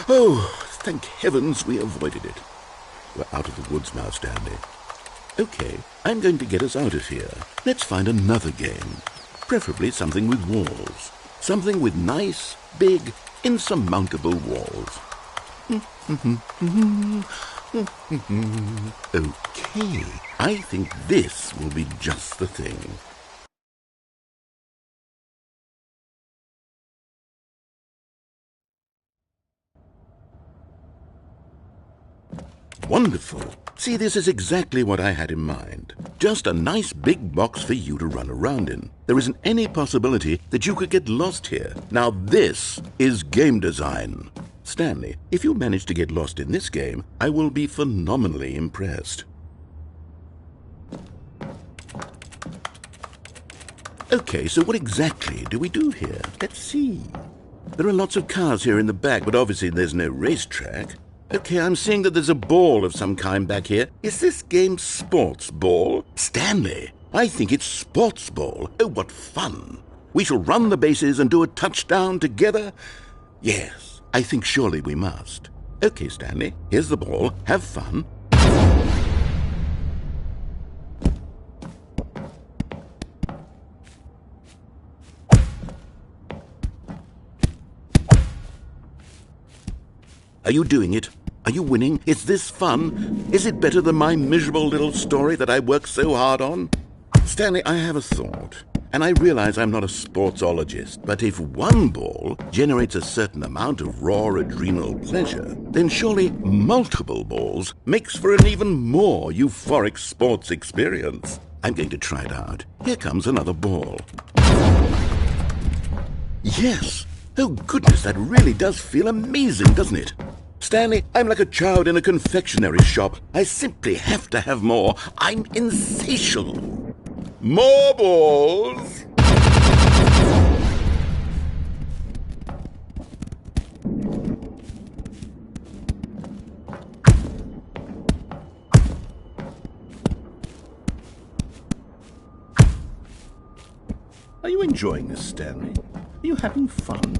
[SPEAKER 1] Oh, thank heavens we avoided it. We're out of the woods now, Stanley. Okay, I'm going to get us out of here. Let's find another game. Preferably something with walls. Something with nice, big, insurmountable walls. Okay, I think this will be just the thing. Wonderful. See, this is exactly what I had in mind. Just a nice big box for you to run around in. There isn't any possibility that you could get lost here. Now this is game design. Stanley, if you manage to get lost in this game, I will be phenomenally impressed. Okay, so what exactly do we do here? Let's see. There are lots of cars here in the back, but obviously there's no racetrack. Okay, I'm seeing that there's a ball of some kind back here. Is this game sports ball? Stanley, I think it's sports ball. Oh, what fun. We shall run the bases and do a touchdown together? Yes, I think surely we must. Okay, Stanley, here's the ball. Have fun. Are you doing it? Are you winning? Is this fun? Is it better than my miserable little story that I worked so hard on?
[SPEAKER 3] Stanley, I have a thought. And I realize I'm not a sportsologist, but if one ball generates a certain amount of raw adrenal pleasure, then surely multiple balls makes for an even more euphoric sports experience. I'm going to try it out. Here comes another ball. Yes! Oh goodness, that really does feel amazing, doesn't it? Stanley, I'm like a child in a confectionery shop. I simply have to have more. I'm insatiable. More balls! Are you enjoying this, Stanley? Are you having fun?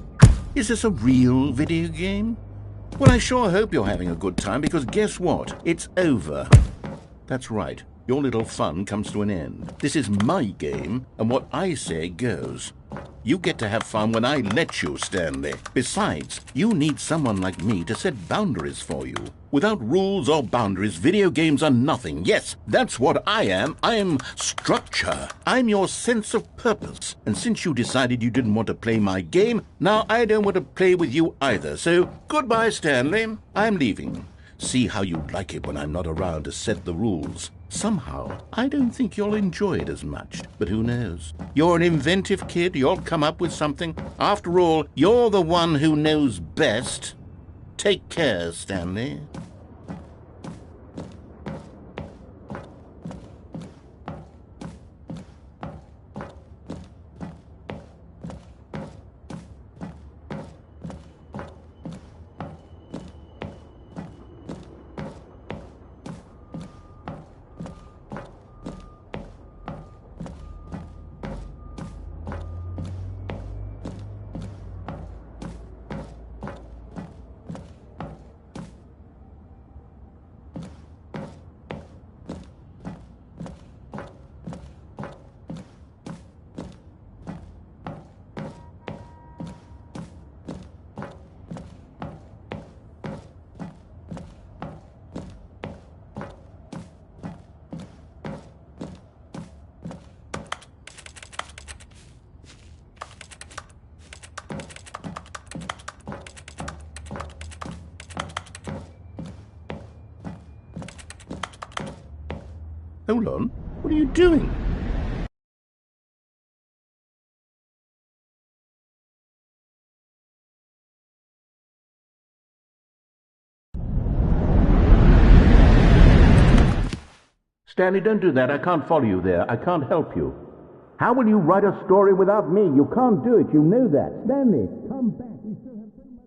[SPEAKER 3] Is this a real video game? Well, I sure hope you're having a good time, because guess what? It's over. That's right. Your little fun comes to an end. This is my game, and what I say goes. You get to have fun when I let you, Stanley. Besides, you need someone like me to set boundaries for you. Without rules or boundaries, video games are nothing. Yes, that's what I am. I am structure. I'm your sense of purpose. And since you decided you didn't want to play my game, now I don't want to play with you either. So, goodbye, Stanley. I'm leaving. See how you like it when I'm not around to set the rules. Somehow, I don't think you'll enjoy it as much, but who knows? You're an inventive kid, you'll come up with something. After all, you're the one who knows best. Take care, Stanley. Hold on. What are you doing? Stanley, don't do that. I can't follow you there. I can't help you. How will you write a story without me? You can't do it. You know that. Stanley, come back. We still have so much...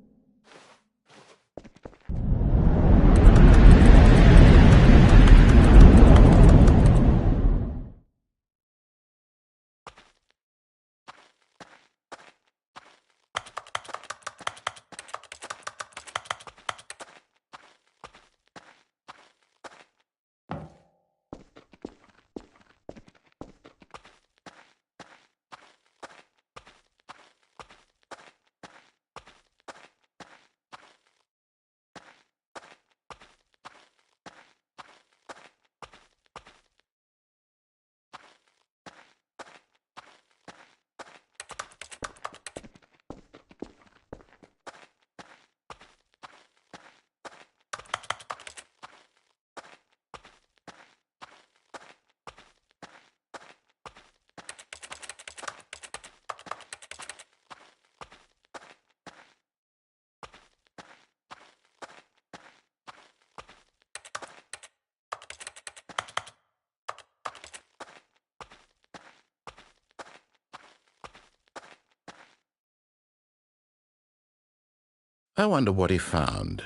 [SPEAKER 3] I wonder what he found.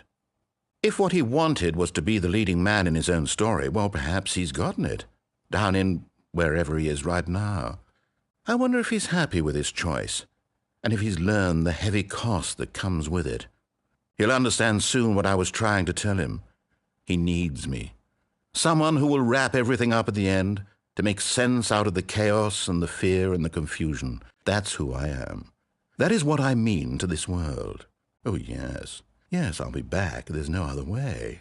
[SPEAKER 3] If what he wanted was to be the leading man in his own story, well, perhaps he's gotten it, down in wherever he is right now. I wonder if he's happy with his choice, and if he's learned the heavy cost that comes with it. He'll understand soon what I was trying to tell him. He needs me. Someone who will wrap everything up at the end, to make sense out of the chaos and the fear and the confusion. That's who I am. That is what I mean to this world. Oh, yes. Yes, I'll be back. There's no other way.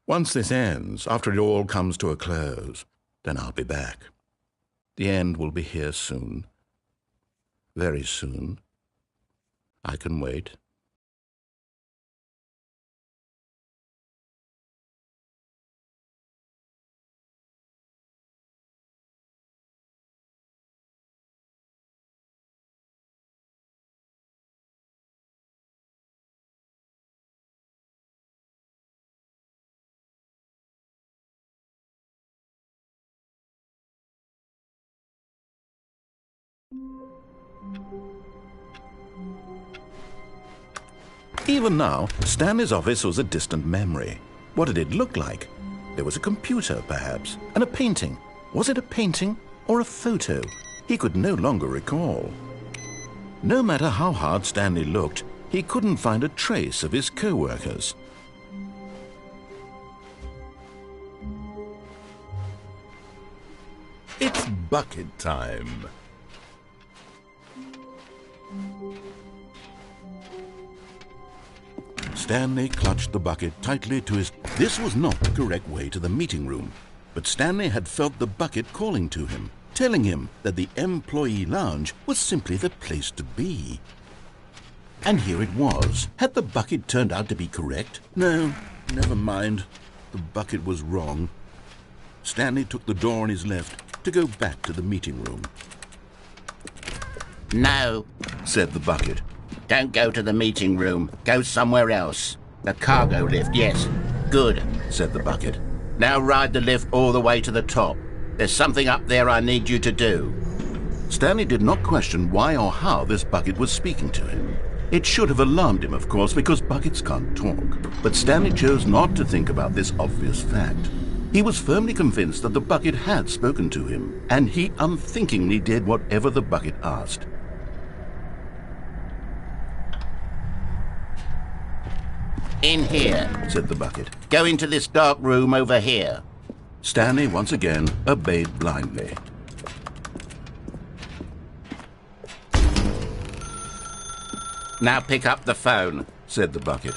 [SPEAKER 3] Once this ends, after it all comes to a close, then I'll be back.
[SPEAKER 1] The end will be here soon. Very soon. I can wait. Even now, Stanley's office was a distant memory. What did it look like? There was a computer, perhaps, and a painting. Was it a painting or a photo? He could no longer recall. No matter how hard Stanley looked, he couldn't find a trace of his co-workers.
[SPEAKER 3] It's bucket time.
[SPEAKER 1] Stanley clutched the bucket tightly to his... This was not the correct way to the meeting room, but Stanley had felt the bucket calling to him, telling him that the employee lounge was simply the place to be. And here it was. Had the bucket turned out to be correct? No, never mind. The bucket was wrong. Stanley took the door on his left to go back to the meeting room.
[SPEAKER 2] No,
[SPEAKER 1] Said the bucket.
[SPEAKER 2] don't go to the meeting room. Go somewhere else. The cargo lift, yes. Good.
[SPEAKER 1] Said the bucket.
[SPEAKER 2] Now ride the lift all the way to the top. There's something up there I need you to do.
[SPEAKER 1] Stanley did not question why or how this bucket was speaking to him. It should have alarmed him, of course, because buckets can't talk. But Stanley chose not to think about this obvious fact. He was firmly convinced that the bucket had spoken to him, and he unthinkingly did whatever the bucket asked.
[SPEAKER 2] In here.
[SPEAKER 1] Said the bucket.
[SPEAKER 2] Go into this dark room over here.
[SPEAKER 1] Stanley once again obeyed blindly.
[SPEAKER 2] Now pick up the phone.
[SPEAKER 1] Said the bucket.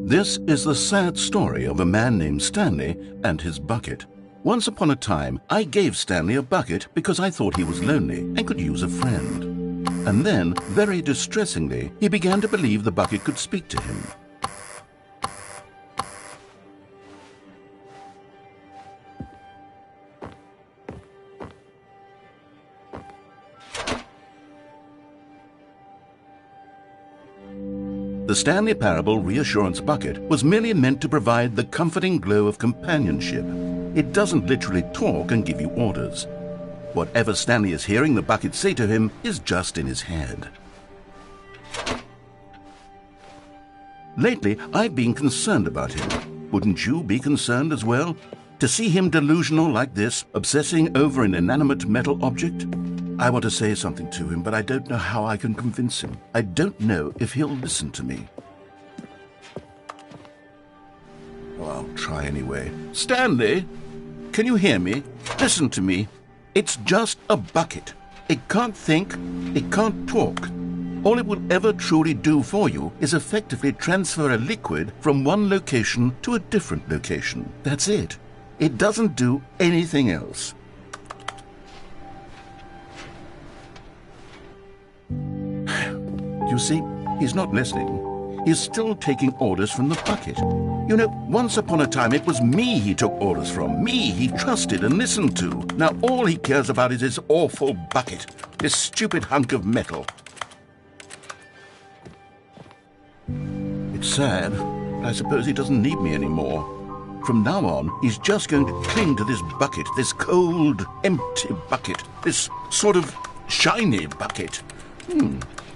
[SPEAKER 1] This is the sad story of a man named Stanley and his bucket. Once upon a time, I gave Stanley a bucket because I thought he was lonely and could use a friend. And then, very distressingly, he began to believe the bucket could speak to him. The Stanley Parable Reassurance Bucket was merely meant to provide the comforting glow of companionship. It doesn't literally talk and give you orders. Whatever Stanley is hearing the bucket say to him is just in his head. Lately, I've been concerned about him. Wouldn't you be concerned as well? To see him delusional like this, obsessing over an inanimate metal object? I want to say something to him, but I don't know how I can convince him. I don't know if he'll listen to me. Oh, I'll try anyway. Stanley, can you hear me? Listen to me. It's just a bucket. It can't think, it can't talk. All it will ever truly do for you is effectively transfer a liquid from one location to a different location. That's it. It doesn't do anything else. You see, he's not listening. He's still taking orders from the bucket. You know, once upon a time it was me he took orders from, me he trusted and listened to. Now all he cares about is his awful bucket, this stupid hunk of metal. It's sad, but I suppose he doesn't need me anymore. From now on, he's just going to cling to this bucket, this cold, empty bucket, this sort of shiny bucket.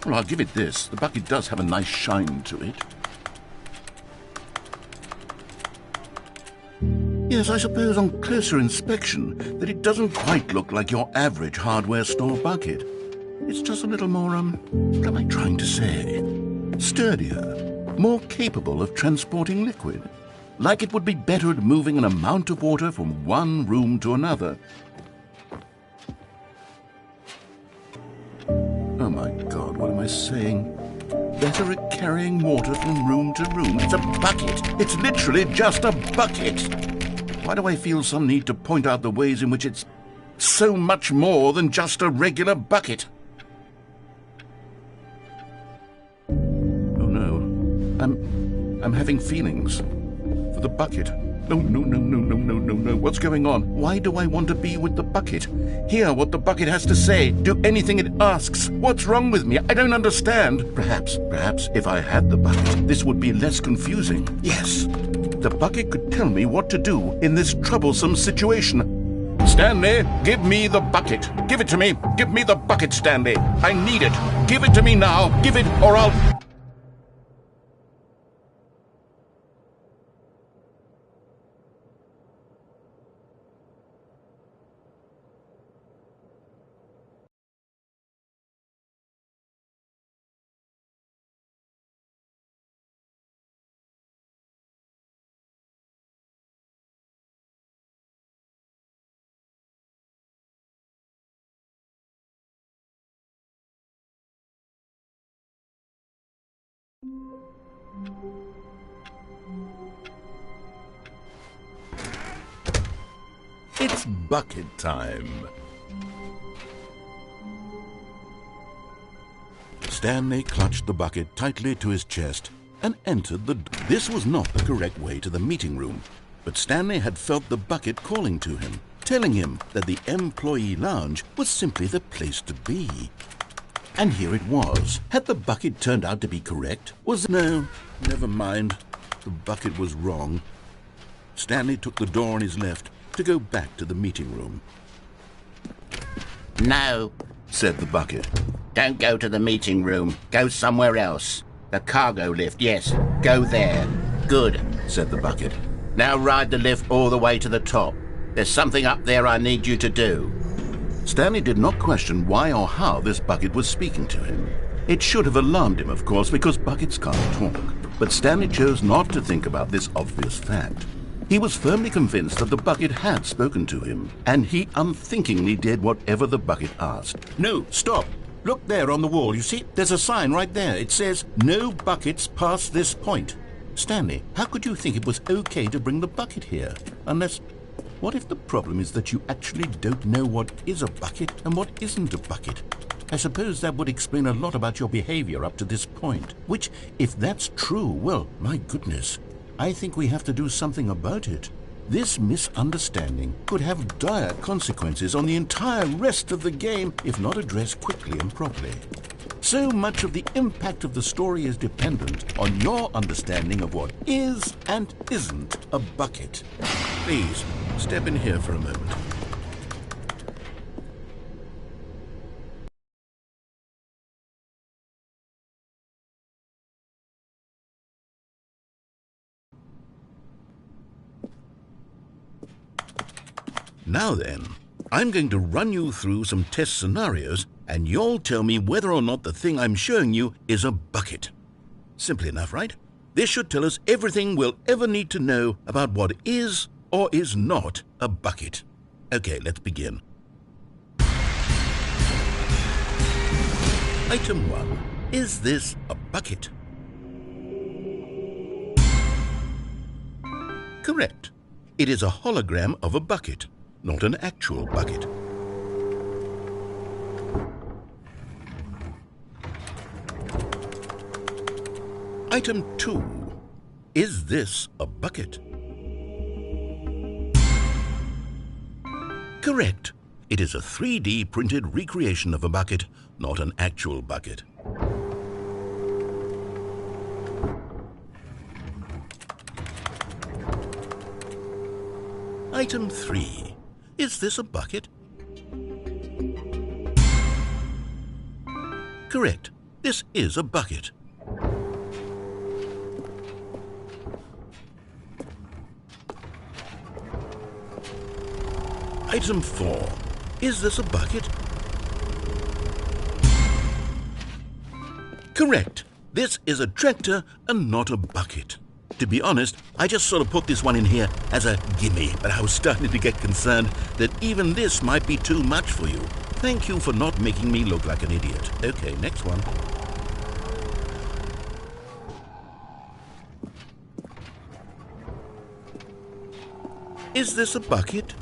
[SPEAKER 1] Well, I'll give it this. The bucket does have a nice shine to it. Yes, I suppose on closer inspection that it doesn't quite look like your average hardware store bucket. It's just a little more, what am I trying to say? Sturdier, more capable of transporting liquid. Like it would be better at moving an amount of water from one room to another.
[SPEAKER 3] my God, what am I saying? Better at carrying water from room to room. It's a bucket. It's literally just a bucket. Why do I feel some need to point out the ways in which it's so much more than just a regular bucket? Oh no, I'm having feelings for the bucket. No. What's going on? Why do I want to be with the bucket? Hear what the bucket has to say. Do anything it asks. What's wrong with me? I don't understand. Perhaps if I had the bucket, this would be less confusing. Yes, the bucket could tell me what to do in this troublesome situation. Stanley, give me the bucket. Give it to me. Give me the bucket, Stanley. I need it. Give it to me now. Give it or I'll... It's bucket time. Stanley clutched the bucket tightly to his chest and entered the... This was not the correct way to the meeting room, but Stanley had felt the bucket calling to him, telling him that the employee lounge was simply the place to be. And here it was. Had the bucket turned out to be correct? No, never mind. The bucket was wrong. Stanley took the door on his left to go back to the meeting room.
[SPEAKER 2] No,
[SPEAKER 3] Said the bucket.
[SPEAKER 2] don't go to the meeting room. Go somewhere else. The cargo lift, yes. Go there. Good.
[SPEAKER 3] Said the bucket.
[SPEAKER 2] Now ride the lift all the way to the top. There's something up there I need you to do.
[SPEAKER 3] Stanley did not question why or how this bucket was speaking to him. It should have alarmed him, of course, because buckets can't talk. But Stanley chose not to think about this obvious fact. He was firmly convinced that the bucket had spoken to him, and he unthinkingly did whatever the bucket asked. No, stop. Look there on the wall. You see, there's a sign right there. It says, "No buckets past this point." Stanley, how could you think it was okay to bring the bucket here? Unless... What if the problem is that you actually don't know what is a bucket and what isn't a bucket? I suppose that would explain a lot about your behavior up to this point. Which, if that's true, well, my goodness, I think we have to do something about it. This misunderstanding could have dire consequences on the entire rest of the game if not addressed quickly and properly. So much of the impact of the story is dependent on your understanding of what is and isn't a bucket. Please, step in here for a moment. Now then, I'm going to run you through some test scenarios, and you'll tell me whether or not the thing I'm showing you is a bucket. Simple enough, right? This should tell us everything we'll ever need to know about what is or is not a bucket. Okay, let's begin. Item 1. Is this a bucket? Correct. It is a hologram of a bucket, not an actual bucket. Item 2. Is this a bucket? Correct. It is a 3D printed recreation of a bucket, not an actual bucket. Item 3. Is this a bucket? Correct. This is a bucket. Item 4. Is this a bucket? Correct. This is a tractor and not a bucket. To be honest, I just sort of put this one in here as a gimme, but I was starting to get concerned that even this might be too much for you. Thank you for not making me look like an idiot. Okay, next one. Is this a bucket?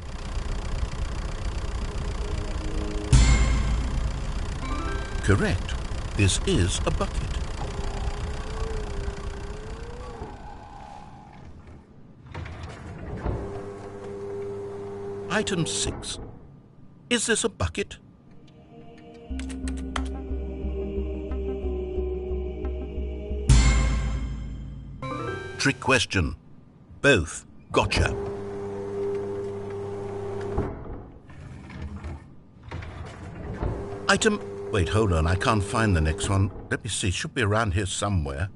[SPEAKER 3] Correct. This is a bucket. Item 6. Is this a bucket? Trick question. Both. Gotcha. Item... Wait, hold on. I can't find the next one. Let me see. It should be around here somewhere.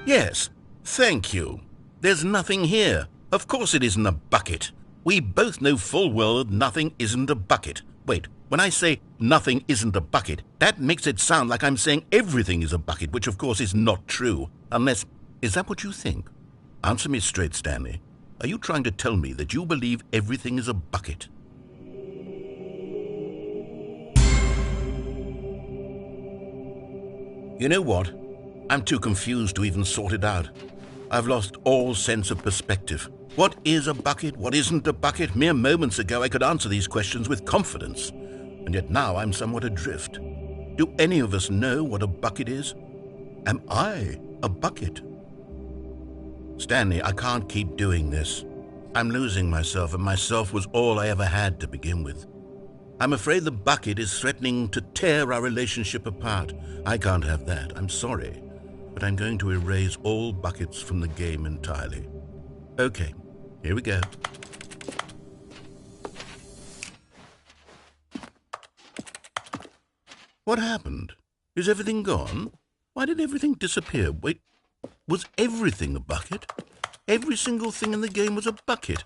[SPEAKER 3] Yes. Thank you. There's nothing here. Of course it isn't a bucket. We both know full well that nothing isn't a bucket. Wait, when I say nothing isn't a bucket, that makes it sound like I'm saying everything is a bucket, which of course is not true. Unless... Is that what you think? Answer me straight, Stanley. Are you trying to tell me that you believe everything is a bucket? You know what? I'm too confused to even sort it out. I've lost all sense of perspective. What is a bucket? What isn't a bucket? Mere moments ago I could answer these questions with confidence. And yet now I'm somewhat adrift. Do any of us know what a bucket is? Am I a bucket? Stanley, I can't keep doing this. I'm losing myself, and myself was all I ever had to begin with. I'm afraid the bucket is threatening to tear our relationship apart. I can't have that. I'm sorry. But I'm going to erase all buckets from the game entirely. Okay, here we go. What happened? Is everything gone? Why did everything disappear? Wait, was everything a bucket? Every single thing in the game was a bucket.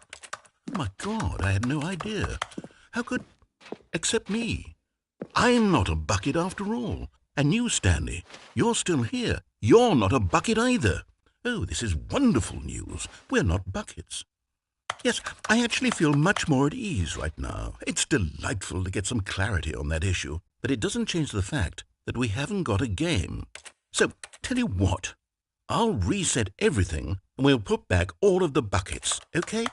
[SPEAKER 3] Oh my God, I had no idea. How could... Except me. I'm not a bucket after all. And you, Stanley, you're still here. You're not a bucket either. Oh, this is wonderful news. We're not buckets. Yes, I actually feel much more at ease right now. It's delightful to get some clarity on that issue. But it doesn't change the fact that we haven't got a game. So, tell you what. I'll reset everything and we'll put back all of the buckets, okay?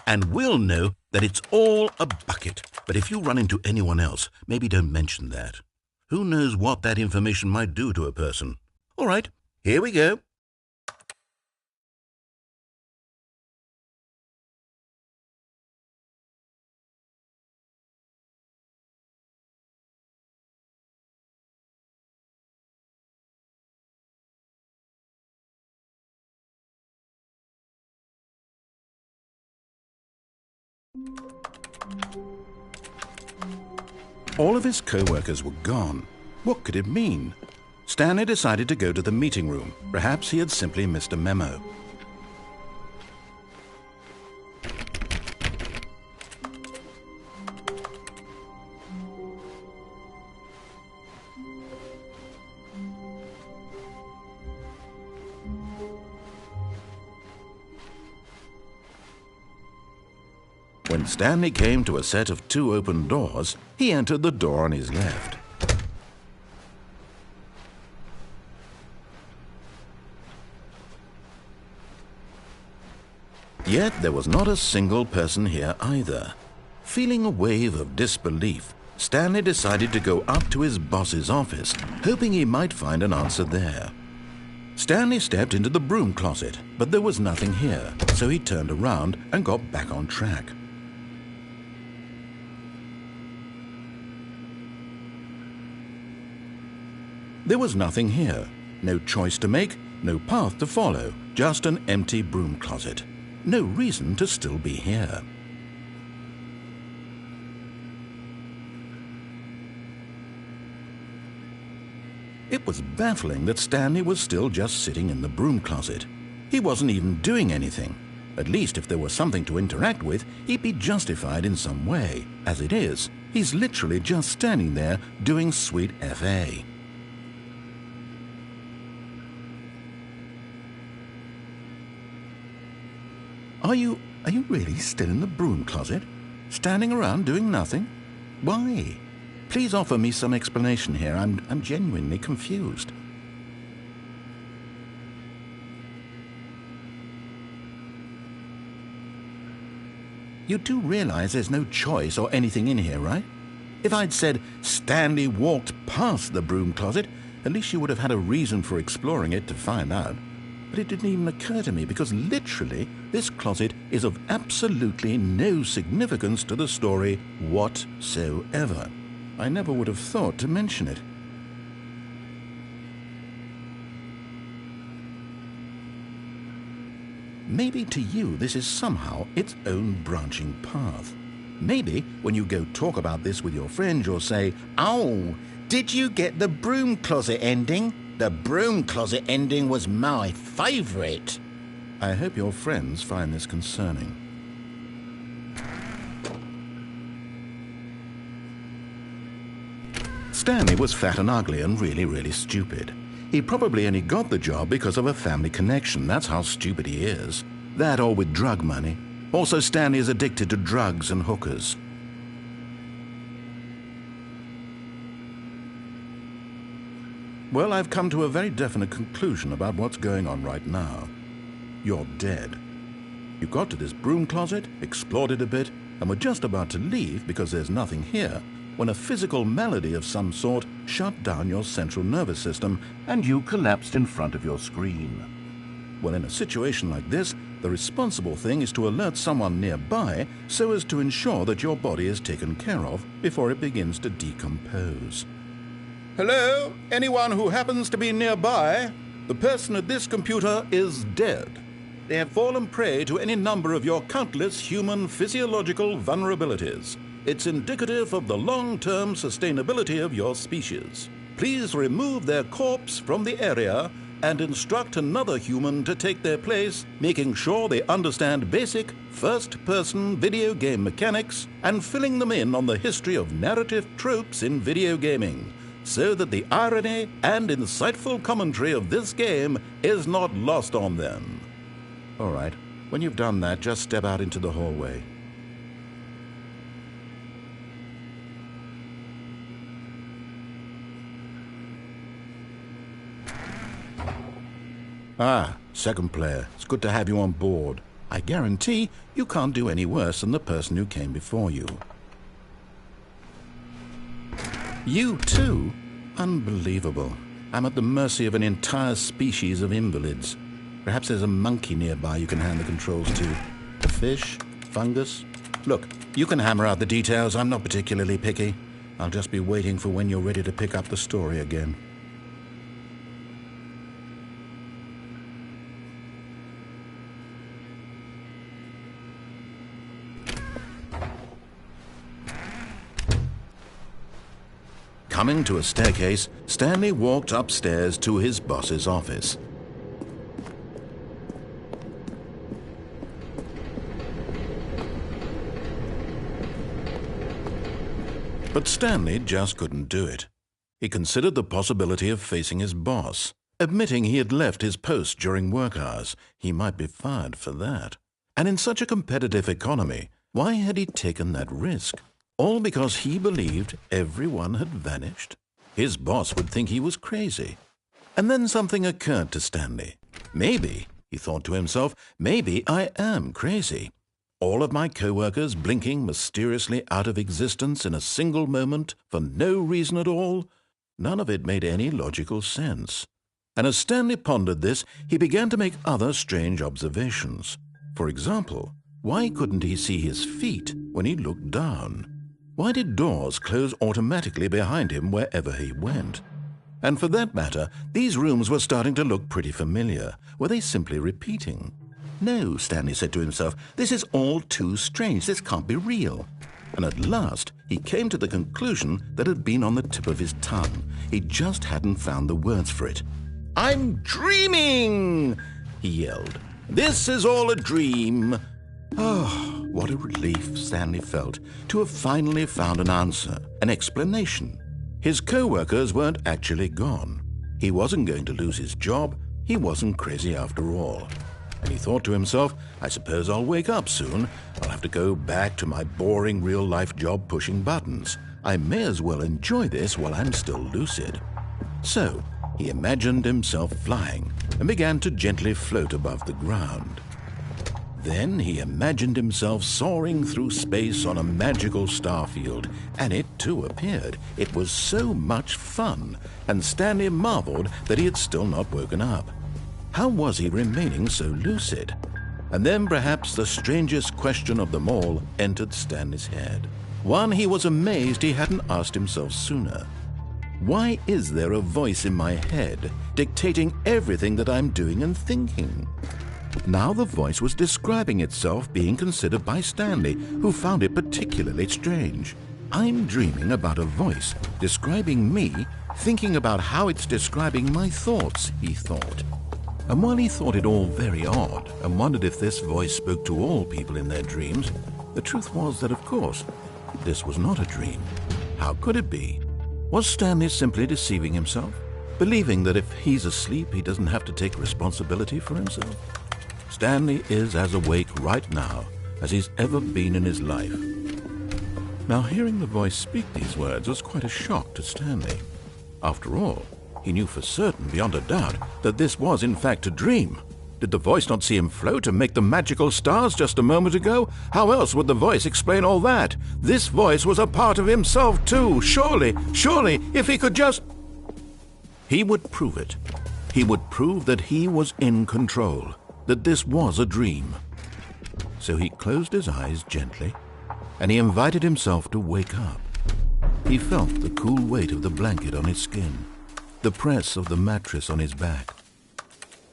[SPEAKER 3] And we'll know that it's all a bucket. But if you run into anyone else, maybe don't mention that. Who knows what that information might do to a person? All right, here we go.
[SPEAKER 1] All of his co-workers were gone. What could it mean? Stanley decided to go to the meeting room. Perhaps he had simply missed a memo. When Stanley came to a set of 2 open doors, he entered the door on his left. Yet there was not a single person here either. Feeling a wave of disbelief, Stanley decided to go up to his boss's office, hoping he might find an answer there. Stanley stepped into the broom closet, but there was nothing here, so he turned around and got back on track. There was nothing here. No choice to make, no path to follow, just an empty broom closet. No reason to still be here. It was baffling that Stanley was still just sitting in the broom closet. He wasn't even doing anything. At least if there was something to interact with, he'd be justified in some way. As it is, He's literally just standing there doing sweet FA. Are you really still in the broom closet? Standing around doing nothing? Why? Please offer me some explanation here. I'm genuinely confused. You do realize there's no choice or anything in here, right? If I'd said Stanley walked past the broom closet, at least you would have had a reason for exploring it to find out. But it didn't even occur to me because literally this closet is of absolutely no significance to the story whatsoever. I never would have thought to mention it. Maybe to you this is somehow its own branching path. Maybe when you go talk about this with your friends you'll say,
[SPEAKER 2] Oh, did you get the broom closet ending? The broom closet ending was my favourite.
[SPEAKER 1] I hope your friends find this concerning. Stanley was fat and ugly and really stupid. He probably only got the job because of a family connection. That's how stupid he is. That or with drug money. Also, Stanley is addicted to drugs and hookers. Well, I've come to a very definite conclusion about what's going on right now. You're dead. You got to this broom closet, explored it a bit, and were just about to leave because there's nothing here, when a physical malady of some sort shut down your central nervous system and you collapsed in front of your screen. Well, in a situation like this, the responsible thing is to alert someone nearby so as to ensure that your body is taken care of before it begins to decompose. Hello? Anyone who happens to be nearby? The person at this computer is dead. They have fallen prey to any number of your countless human physiological vulnerabilities. It's indicative of the long-term sustainability of your species. Please remove their corpse from the area and instruct another human to take their place, making sure they understand basic first-person video game mechanics and filling them in on the history of narrative tropes in video gaming, so that the irony and insightful commentary of this game is not lost on them. All right, when you've done that, just step out into the hallway. Ah, second player. It's good to have you on board. I guarantee you can't do any worse than the person who came before you. You too? Unbelievable. I'm at the mercy of an entire species of invalids. Perhaps there's a monkey nearby you can hand the controls to. A fish? Fungus? Look, you can hammer out the details. I'm not particularly picky. I'll just be waiting for when you're ready to pick up the story again. Coming to a staircase, Stanley walked upstairs to his boss's office. But Stanley just couldn't do it. He considered the possibility of facing his boss. Admitting he had left his post during work hours, he might be fired for that. And in such a competitive economy, why had he taken that risk? All because he believed everyone had vanished? His boss would think he was crazy. And then something occurred to Stanley. Maybe, he thought to himself, maybe I am crazy. All of my co-workers blinking mysteriously out of existence in a single moment for no reason at all? None of it made any logical sense. And as Stanley pondered this, he began to make other strange observations. For example, why couldn't he see his feet when he looked down? Why did doors close automatically behind him wherever he went? And for that matter, these rooms were starting to look pretty familiar. Were they simply repeating? No, Stanley said to himself, this is all too strange. This can't be real. And at last, he came to the conclusion that had been on the tip of his tongue. He just hadn't found the words for it. I'm dreaming, he yelled. This is all a dream. Oh, What a relief Stanley felt to have finally found an answer, an explanation. His co-workers weren't actually gone. He wasn't going to lose his job. He wasn't crazy after all. And he thought to himself, I suppose I'll wake up soon. I'll have to go back to my boring real-life job pushing buttons. I may as well enjoy this while I'm still lucid. So he imagined himself flying and began to gently float above the ground. Then he imagined himself soaring through space on a magical starfield, and it too appeared. It was so much fun, and Stanley marveled that he had still not woken up. How was he remaining so lucid? And then perhaps the strangest question of them all entered Stanley's head. One he was amazed he hadn't asked himself sooner. Why is there a voice in my head dictating everything that I'm doing and thinking? Now the voice was describing itself being considered by Stanley, who found it particularly strange. I'm dreaming about a voice describing me, thinking about how it's describing my thoughts, he thought. And while he thought it all very odd and wondered if this voice spoke to all people in their dreams, the truth was that, of course, this was not a dream. How could it be? Was Stanley simply deceiving himself, believing that if he's asleep, he doesn't have to take responsibility for himself? Stanley is as awake right now as he's ever been in his life. Now, hearing the voice speak these words was quite a shock to Stanley. After all, he knew for certain, beyond a doubt, that this was in fact a dream. Did the voice not see him float and make the magical stars just a moment ago? How else would the voice explain all that? This voice was a part of himself too. Surely, if he could just... He would prove it. He would prove that he was in control, that this was a dream. So he closed his eyes gently, and he invited himself to wake up. He felt the cool weight of the blanket on his skin, the press of the mattress on his back,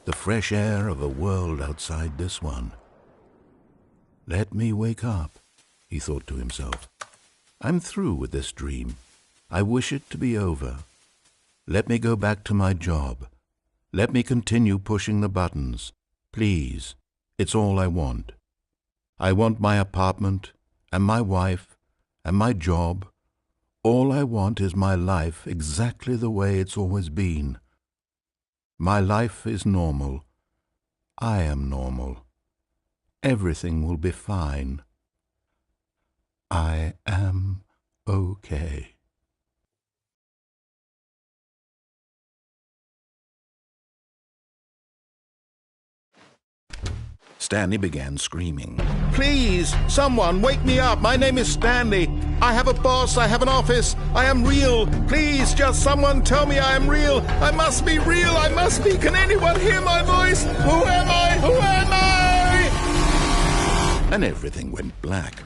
[SPEAKER 1] the fresh air of a world outside this one. Let me wake up, he thought to himself. I'm through with this dream. I wish it to be over. Let me go back to my job. Let me continue pushing the buttons. Please, it's all I want. I want my apartment and my wife and my job. All I want is my life exactly the way it's always been. My life is normal. I am normal. Everything will be fine. I am okay. Stanley began screaming. Please, someone, wake me up. My name is Stanley. I have a boss. I have an office. I am real. Please, just someone tell me I am real. I must be real. I must be. Can anyone hear my voice? Who am I? Who am I? And everything went black.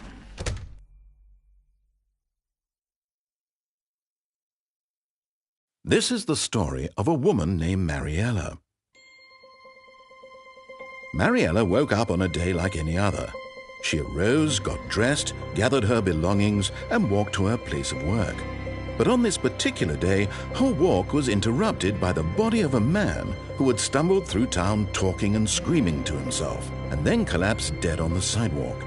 [SPEAKER 1] This is the story of a woman named Mariella. Mariella woke up on a day like any other. She arose, got dressed, gathered her belongings, and walked to her place of work. But on this particular day, her walk was interrupted by the body of a man who had stumbled through town talking and screaming to himself, and then collapsed dead on the sidewalk.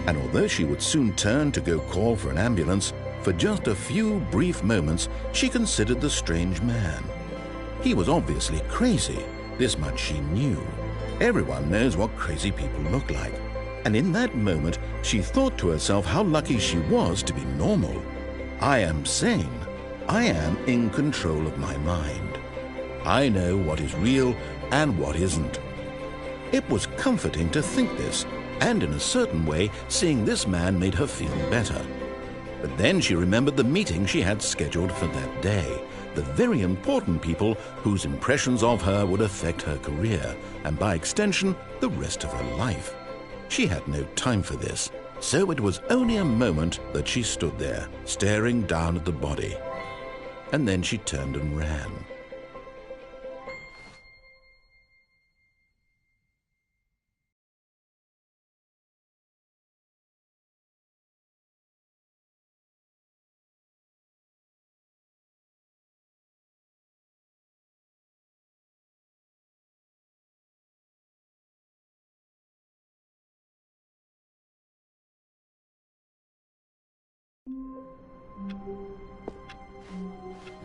[SPEAKER 1] And although she would soon turn to go call for an ambulance, for just a few brief moments she considered the strange man. He was obviously crazy, this much she knew. Everyone knows what crazy people look like. And in that moment, she thought to herself how lucky she was to be normal. I am sane. I am in control of my mind. I know what is real and what isn't. It was comforting to think this, and in a certain way, seeing this man made her feel better. But then she remembered the meeting she had scheduled for that day. The very important people whose impressions of her would affect her career, and by extension, the rest of her life. She had no time for this, so it was only a moment that she stood there, staring down at the body. And then she turned and ran.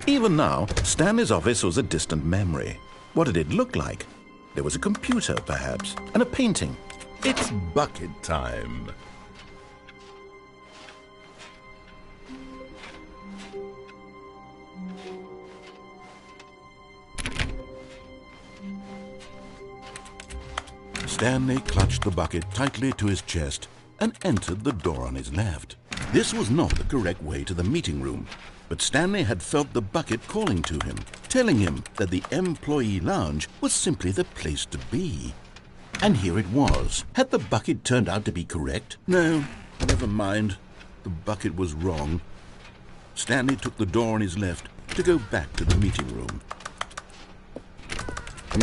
[SPEAKER 1] Even now, Stanley's office was a distant memory. What did it look like? There was a computer, perhaps, and a painting.
[SPEAKER 3] It's bucket time. Stanley clutched the bucket tightly to his chest and entered the door on his left. This was not the correct way to the meeting room, but Stanley had felt the bucket calling to him, telling him that the employee lounge was simply the place to be. And here it was. Had the bucket turned out to be correct? No, never mind. The bucket was wrong. Stanley took the door on his left to go back to the meeting room.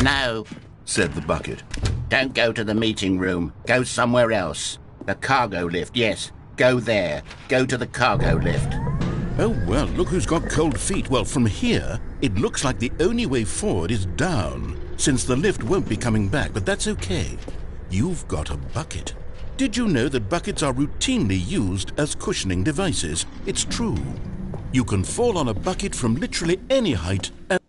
[SPEAKER 2] No,
[SPEAKER 1] Said the bucket.
[SPEAKER 2] don't go to the meeting room. Go somewhere else. The cargo lift, yes. Go there. Go to the cargo lift.
[SPEAKER 3] Oh, well, look who's got cold feet. Well, from here, it looks like the only way forward is down, since the lift won't be coming back, but that's okay. You've got a bucket. Did you know that buckets are routinely used as cushioning devices? It's true. You can fall on a bucket from literally any height and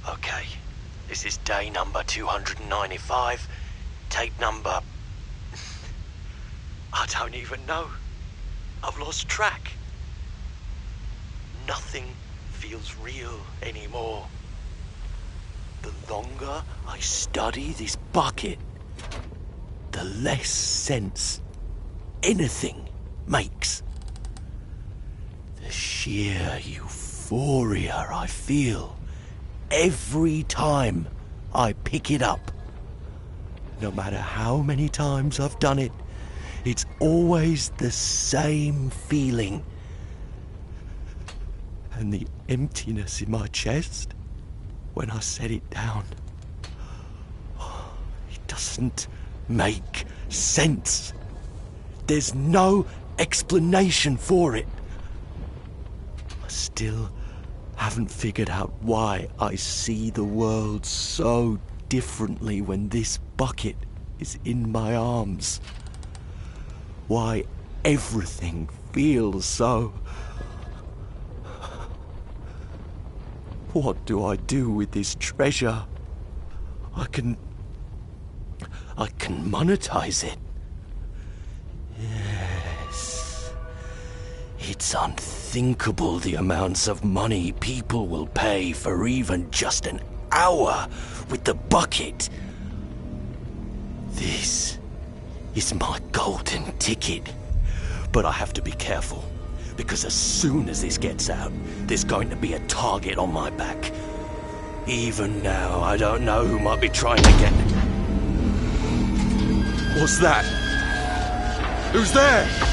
[SPEAKER 6] Okay, this is day number 295, tape number... I don't even know. I've lost track. Nothing feels real anymore. The longer I study this bucket, the less sense anything makes. The sheer euphoria I feel every time I pick it up. No matter how many times I've done it, it's always the same feeling. And the emptiness in my chest when I set it down. It doesn't make sense. There's no explanation for it. I still haven't figured out why I see the world so differently when this bucket is in my arms. Why everything feels so... What do I do with this treasure? I can monetize it. Yes. It's unthinkable the amounts of money people will pay for even just an hour with the bucket. This is my golden ticket. But I have to be careful, because as soon as this gets out, there's going to be a target on my back. Even now, I don't know who might be trying to get... What's that? Who's there?